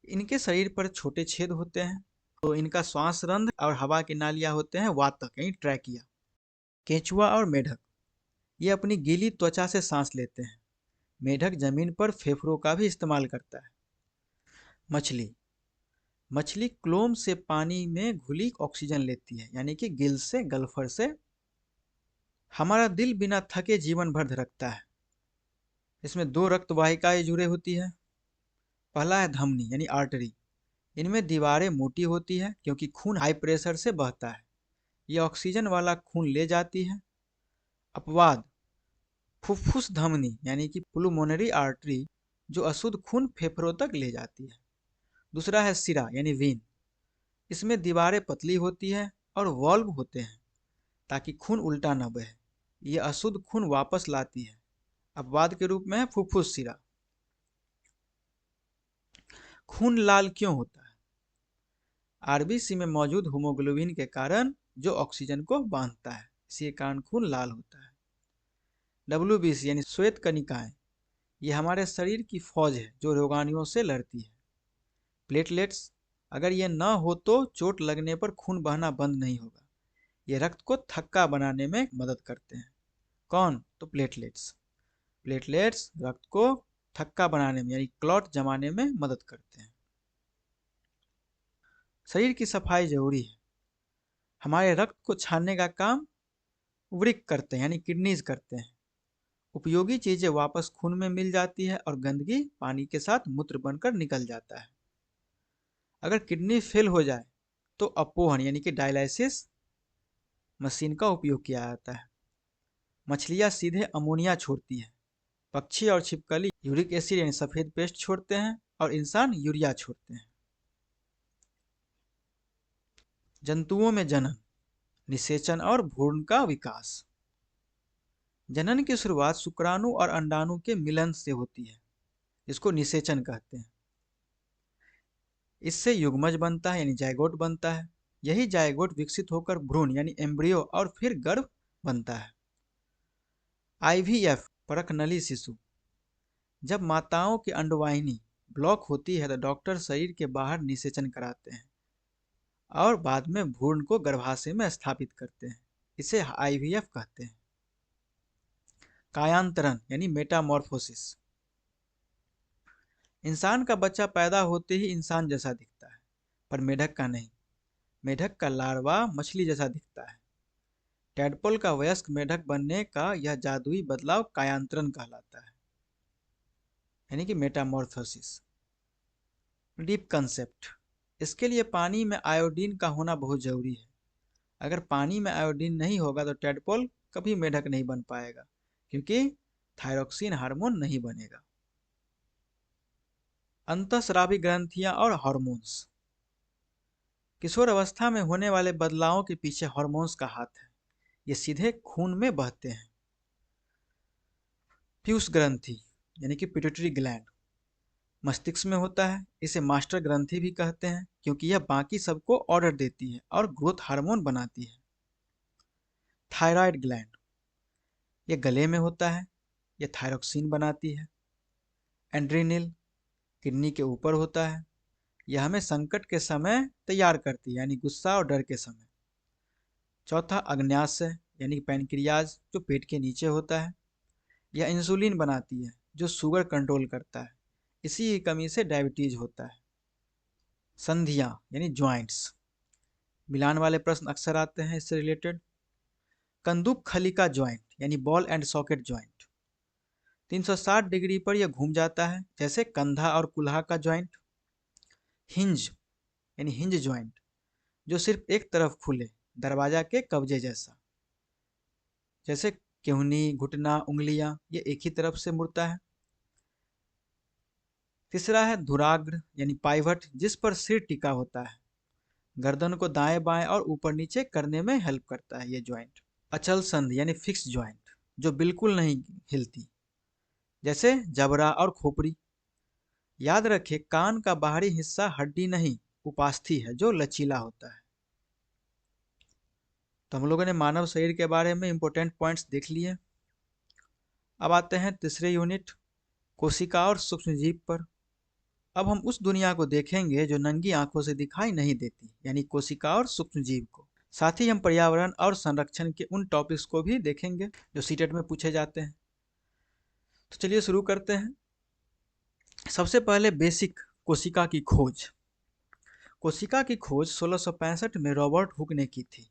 इनके शरीर पर छोटे छेद होते हैं तो इनका श्वास रंध्र और हवा की नालियां होते हैं वातक यानी ट्रैकिया। केंचुआ और मेढक, ये अपनी गीली त्वचा से सांस लेते हैं। मेढक जमीन पर फेफड़ों का भी इस्तेमाल करता है। मछली, मछली क्लोम से पानी में घुली ऑक्सीजन लेती है यानी कि गिल से, गल्फर से। हमारा दिल बिना थके जीवन भर धड़कता है। इसमें दो रक्त वाहिकाएं जुड़े होती है। पहला है धमनी यानी आर्टरी। इनमें दीवारें मोटी होती है क्योंकि खून हाई प्रेशर से बहता है। ये ऑक्सीजन वाला खून ले जाती है। अपवाद फुफ्फुस धमनी यानी कि पुलमोनरी आर्टरी, जो अशुद्ध खून फेफड़ों तक ले जाती है। दूसरा है सिरा यानी वेन। इसमें दीवारें पतली होती है और वॉल्व होते हैं ताकि खून उल्टा न बहे। ये अशुद्ध खून वापस लाती है। अपवाद के रूप में है फुफ्फुस सिरा। खून लाल क्यों होता है? आरबीसी में मौजूद हीमोग्लोबिन के कारण, जो ऑक्सीजन को बांधता है, इसी कारण खून लाल होता है। डब्ल्यूबीसी यानी श्वेत कणिकाएं, ये हमारे शरीर की फौज है जो रोगाणुओं से लड़ती है। प्लेटलेट्स, अगर ये न हो तो चोट लगने पर खून बहना बंद नहीं होगा। ये रक्त को थक्का बनाने में मदद करते हैं। कौन? तो प्लेटलेट्स। प्लेटलेट्स रक्त को थक्का बनाने में यानी क्लॉट जमाने में मदद करते हैं। शरीर की सफाई जरूरी है। हमारे रक्त को छानने का काम वृक्क करते हैं यानी किडनीज करते हैं। उपयोगी चीजें वापस खून में मिल जाती है और गंदगी पानी के साथ मूत्र बनकर निकल जाता है। अगर किडनी फेल हो जाए तो अपोहन यानी कि डायलिसिस मशीन का उपयोग किया जाता है। मछलियां सीधे अमोनिया छोड़ती है। पक्षी और छिपकली यूरिक एसिड यानी सफेद पेस्ट छोड़ते हैं और इंसान यूरिया छोड़ते हैं। जंतुओं में जनन, निषेचन और भ्रूण का विकास। जनन की शुरुआत शुक्राणु और अंडाणु के मिलन से होती है, जिसको निषेचन कहते हैं। इससे युग्मज बनता है यानी जायगोट बनता है। यही जायगोट विकसित होकर भ्रूण यानी एम्ब्रियो और फिर गर्भ बनता है। आईवीएफ परखनली शिशु, जब माताओं की अंडवाहिनी ब्लॉक होती है तो डॉक्टर शरीर के बाहर निषेचन कराते हैं और बाद में भ्रूण को गर्भाशय में स्थापित करते हैं। इसे आईवीएफ कहते हैं। कायांतरण यानी मेटामॉर्फोसिस, इंसान का बच्चा पैदा होते ही इंसान जैसा दिखता है, पर मेढक का नहीं। मेढक का लार्वा मछली जैसा दिखता है। टैडपोल का वयस्क मेढक बनने का यह जादुई बदलाव कायांतरण कहलाता है, यानी कि मेटामॉर्फोसिस। डीप कंसेप्ट, इसके लिए पानी में आयोडीन का होना बहुत जरूरी है। अगर पानी में आयोडीन नहीं होगा तो टैडपोल कभी मेढक नहीं बन पाएगा, क्योंकि थायरोक्सिन हार्मोन नहीं बनेगा। अंतःस्रावी ग्रंथियां और हार्मोन्स, किशोर अवस्था में होने वाले बदलावों के पीछे हार्मोन्स का हाथ है। ये सीधे खून में बहते हैं। पीयूष ग्रंथि यानी कि पिट्यूटरी ग्लैंड मस्तिष्क में होता है। इसे मास्टर ग्रंथि भी कहते हैं क्योंकि यह बाकी सबको ऑर्डर देती है और ग्रोथ हार्मोन बनाती है। थायराइड ग्लैंड, यह गले में होता है। यह थायरोक्सिन बनाती है। एड्रिनल किडनी के ऊपर होता है। यह हमें संकट के समय तैयार करती है, यानी गुस्सा और डर के समय। चौथा अग्न्याशय यानी पैनक्रियाज, जो पेट के नीचे होता है। यह इंसुलिन बनाती है जो शुगर कंट्रोल करता है। इसी की कमी से डायबिटीज होता है। संधियां यानी ज्वाइंट्स, मिलान वाले प्रश्न अक्सर आते हैं इससे रिलेटेड। कंदुक खलिका ज्वाइंट यानी ball and socket joint, 360 degree पर यह घूम जाता है, जैसे कंधा और कुल्हा का ज्वाइंट। हिंज यानी हिंज ज्वाइंट, जो सिर्फ एक तरफ खुले, दरवाजा के कब्जे जैसा, जैसे केहनी, घुटना, उंगलियां, ये एक ही तरफ से मुड़ता है। तीसरा है धुराग्र यानी पाइवट, जिस पर सिर टिका होता है। गर्दन को दाएं बाएं और ऊपर नीचे करने में हेल्प करता है ये ज्वाइंट। अचल संधि यानी फिक्स ज्वाइंट, जो बिल्कुल नहीं हिलती, जैसे जबड़ा और खोपड़ी। याद रखें, कान का बाहरी हिस्सा हड्डी नहीं, उपास्थि है जो लचीला होता है। तो हम लोगों ने मानव शरीर के बारे में इंपॉर्टेंट पॉइंट्स देख लिए। अब आते हैं तीसरे यूनिट, कोशिका और सूक्ष्मजीव पर। अब हम उस दुनिया को देखेंगे जो नंगी आंखों से दिखाई नहीं देती, यानी कोशिका और सूक्ष्मजीव को। साथ ही हम पर्यावरण और संरक्षण के उन टॉपिक्स को भी देखेंगे जो सीटेट में पूछे जाते हैं। तो चलिए शुरू करते हैं। सबसे पहले बेसिक, कोशिका की खोज। कोशिका की खोज 1665 में रॉबर्ट हुक ने की थी,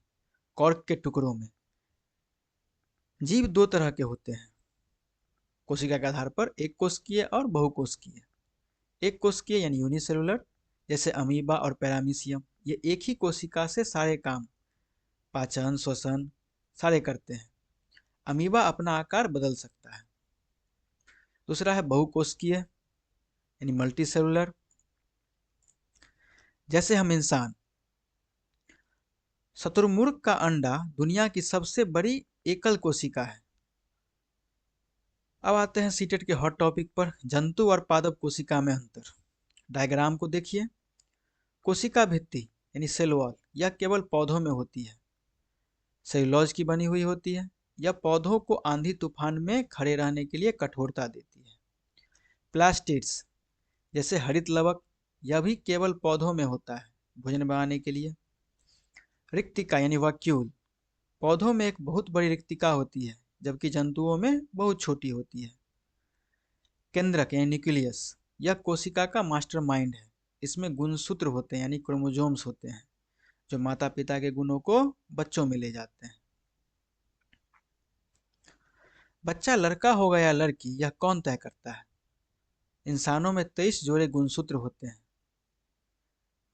कॉर्क के टुकड़ों में। जीव दो तरह के होते हैं, कोशिका के आधार पर एक कोशिकीय और बहुकोशिकीय। एक कोशिकीय यानी यूनिसेलुलर, जैसे अमीबा और पैरामीशियम, ये एक ही कोशिका से सारे काम, पाचन, श्वसन सारे करते हैं। अमीबा अपना आकार बदल सकता है। दूसरा है बहुकोशिकीय यानी मल्टी सेलुलर, जैसे हम इंसान। शुतुरमुर्ग का अंडा दुनिया की सबसे बड़ी एकल कोशिका है। अब आते हैं सीटेट के हॉट टॉपिक पर, जंतु और पादप कोशिका में अंतर। डायग्राम को देखिए। कोशिका भित्ति यानी सेल वॉल यह केवल पौधों में होती है, सेल्यूलोज की बनी हुई होती है। यह पौधों को आंधी तूफान में खड़े रहने के लिए कठोरता देती है। प्लास्टिड्स जैसे हरित लवक, यह भी केवल पौधों में होता है, भोजन बनाने के लिए। रिक्तिका यानी वैक्यूल, पौधों में एक बहुत बड़ी रिक्तिका होती है, जबकि जंतुओं में बहुत छोटी होती है। केंद्रक यानी न्यूक्लियस, यह कोशिका का मास्टर माइंड है। इसमें गुणसूत्र होते हैं यानी क्रोमोजोम्स होते हैं, जो माता पिता के गुणों को बच्चों में ले जाते हैं। बच्चा लड़का होगा या लड़की, यह कौन तय करता है? इंसानों में 23 जोड़े गुणसूत्र होते हैं,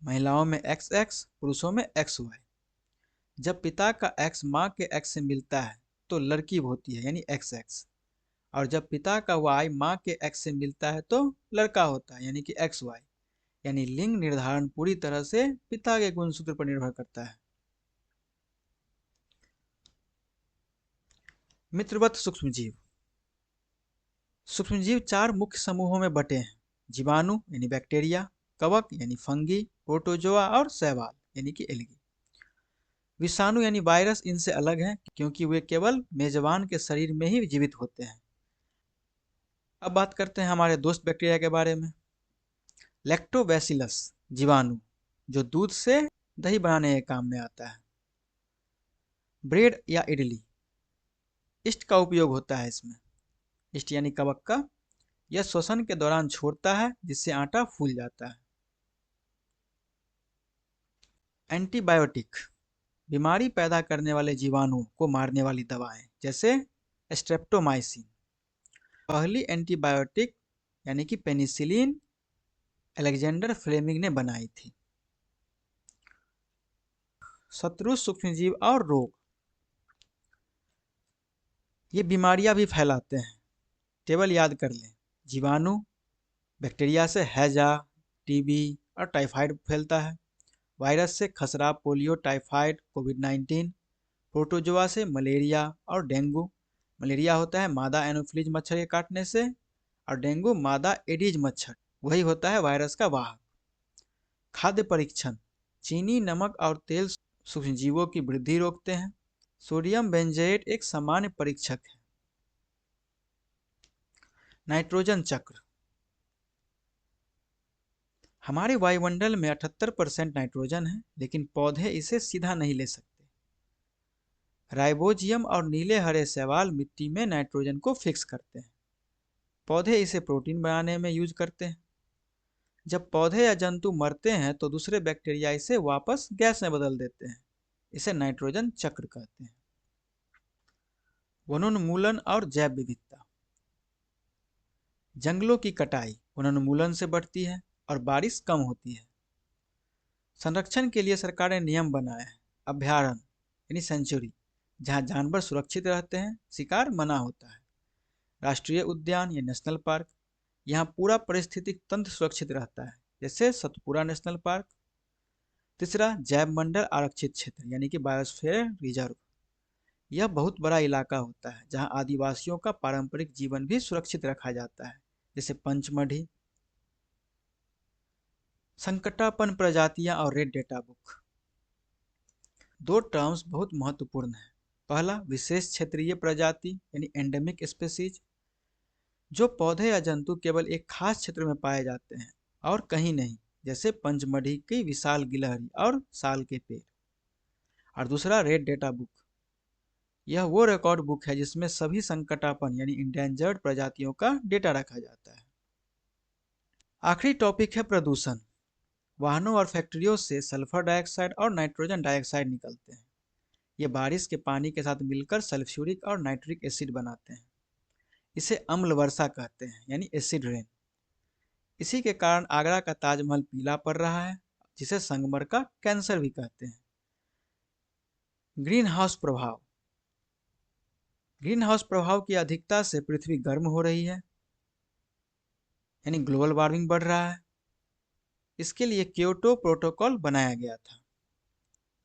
महिलाओं में XX, पुरुषों में XY। जब पिता का X माँ के X से मिलता है तो लड़की होती है यानी XX, और जब पिता का Y माँ के X से मिलता है तो लड़का होता है यानी कि XY। यानी लिंग निर्धारण पूरी तरह से पिता के गुणसूत्र पर निर्भर करता है। मित्रवत सूक्ष्मजीव। सूक्ष्मजीव 4 मुख्य समूहों में बटे हैं, जीवाणु यानी बैक्टीरिया, कवक यानी फंगी, प्रोटोजोआ और शैवाल यानी कि एल्गी। विषाणु यानी वायरस इनसे अलग हैं, क्योंकि वे केवल मेजबान के शरीर में ही जीवित होते हैं। अब बात करते हैं हमारे दोस्त बैक्टीरिया के बारे में। लैक्टोबैसिलस जीवाणु, जो दूध से दही बनाने के काम में आता है। ब्रेड या इडली, ईस्ट का उपयोग होता है इसमें। ईस्ट यानी कवक का, यह श्वसन के दौरान छोड़ता है, जिससे आटा फूल जाता है। एंटीबायोटिक, बीमारी पैदा करने वाले जीवाणुओं को मारने वाली दवाएं, जैसे स्ट्रेप्टोमाइसिन। पहली एंटीबायोटिक यानी कि पेनिसिलिन अलेक्जेंडर फ्लेमिंग ने बनाई थी। शत्रु सूक्ष्मजीव और रोग, ये बीमारियां भी फैलाते हैं। टेबल याद कर लें। जीवाणु बैक्टीरिया से हैजा, टीबी और टाइफाइड फैलता है। वायरस से खसरा, पोलियो, टाइफाइड, कोविड-19। प्रोटोजोआ से मलेरिया और डेंगू। मलेरिया होता है मादा एनोफिलीज मच्छर के काटने से, और डेंगू मादा एडीज मच्छर, वही होता है वायरस का वाहक। खाद्य परीक्षण, चीनी, नमक और तेल सूक्ष्मजीवों की वृद्धि रोकते हैं। सोडियम बेंजेट एक सामान्य परीक्षक है। नाइट्रोजन चक्र, हमारे वायुमंडल में 78% नाइट्रोजन है, लेकिन पौधे इसे सीधा नहीं ले सकते। राइबोजियम और नीले हरे शैवाल मिट्टी में नाइट्रोजन को फिक्स करते हैं। पौधे इसे प्रोटीन बनाने में यूज करते हैं। जब पौधे या जंतु मरते हैं तो दूसरे बैक्टीरिया इसे वापस गैस में बदल देते हैं। इसे नाइट्रोजन चक्र कहते हैं। वनोन्मूलन और जैव विविधता, जंगलों की कटाई वनोन्मूलन से बढ़ती है और बारिश कम होती है। संरक्षण के लिए सरकार ने नियम बनाए हैं। अभ्यारण्य यानी सेंचुरी, जहाँ जानवर सुरक्षित रहते हैं, शिकार मना होता है। राष्ट्रीय उद्यान या नेशनल पार्क, यहाँ पूरा पारिस्थितिक तंत्र सुरक्षित रहता है, जैसे सतपुरा नेशनल पार्क। तीसरा, जैव मंडल आरक्षित क्षेत्र यानी कि बायोस्फीयर रिजर्व, यह बहुत बड़ा इलाका होता है जहाँ आदिवासियों का पारंपरिक जीवन भी सुरक्षित रखा जाता है, जैसे पंचमढ़ी। संकटापन्न प्रजातियां और रेड डेटा बुक, दो टर्म्स बहुत महत्वपूर्ण हैं। पहला, विशेष क्षेत्रीय प्रजाति यानी एंडेमिक स्पीसीज, जो पौधे या जंतु केवल एक खास क्षेत्र में पाए जाते हैं और कहीं नहीं, जैसे पंचमढ़ी की विशाल गिलहरी और साल के पेड़। और दूसरा, रेड डेटा बुक, यह वो रिकॉर्ड बुक है जिसमें सभी संकटापन्न यानी इंडेंजर्ड प्रजातियों का डेटा रखा जाता है। आखिरी टॉपिक है प्रदूषण। वाहनों और फैक्ट्रियों से सल्फर डाइऑक्साइड और नाइट्रोजन डाइऑक्साइड निकलते हैं। ये बारिश के पानी के साथ मिलकर सल्फ्यूरिक और नाइट्रिक एसिड बनाते हैं। इसे अम्ल वर्षा कहते हैं, यानी एसिड रेन। इसी के कारण आगरा का ताजमहल पीला पड़ रहा है, जिसे संगमरमर का कैंसर भी कहते हैं। ग्रीन हाउस प्रभाव। ग्रीन हाउस प्रभाव की अधिकता से पृथ्वी गर्म हो रही है, यानी ग्लोबल वार्मिंग बढ़ रहा है। इसके लिए क्योटो प्रोटोकॉल बनाया गया था।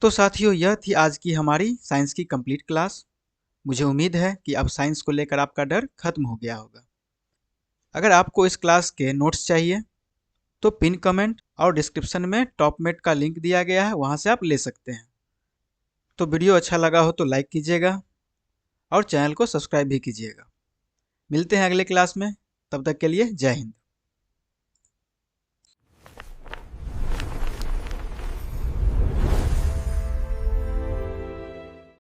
तो साथियों, यह थी आज की हमारी साइंस की कंप्लीट क्लास। मुझे उम्मीद है कि अब साइंस को लेकर आपका डर खत्म हो गया होगा। अगर आपको इस क्लास के नोट्स चाहिए तो पिन कमेंट और डिस्क्रिप्शन में टॉपमेट का लिंक दिया गया है, वहां से आप ले सकते हैं। तो वीडियो अच्छा लगा हो तो लाइक कीजिएगा और चैनल को सब्सक्राइब भी कीजिएगा। मिलते हैं अगले क्लास में, तब तक के लिए जय हिंद।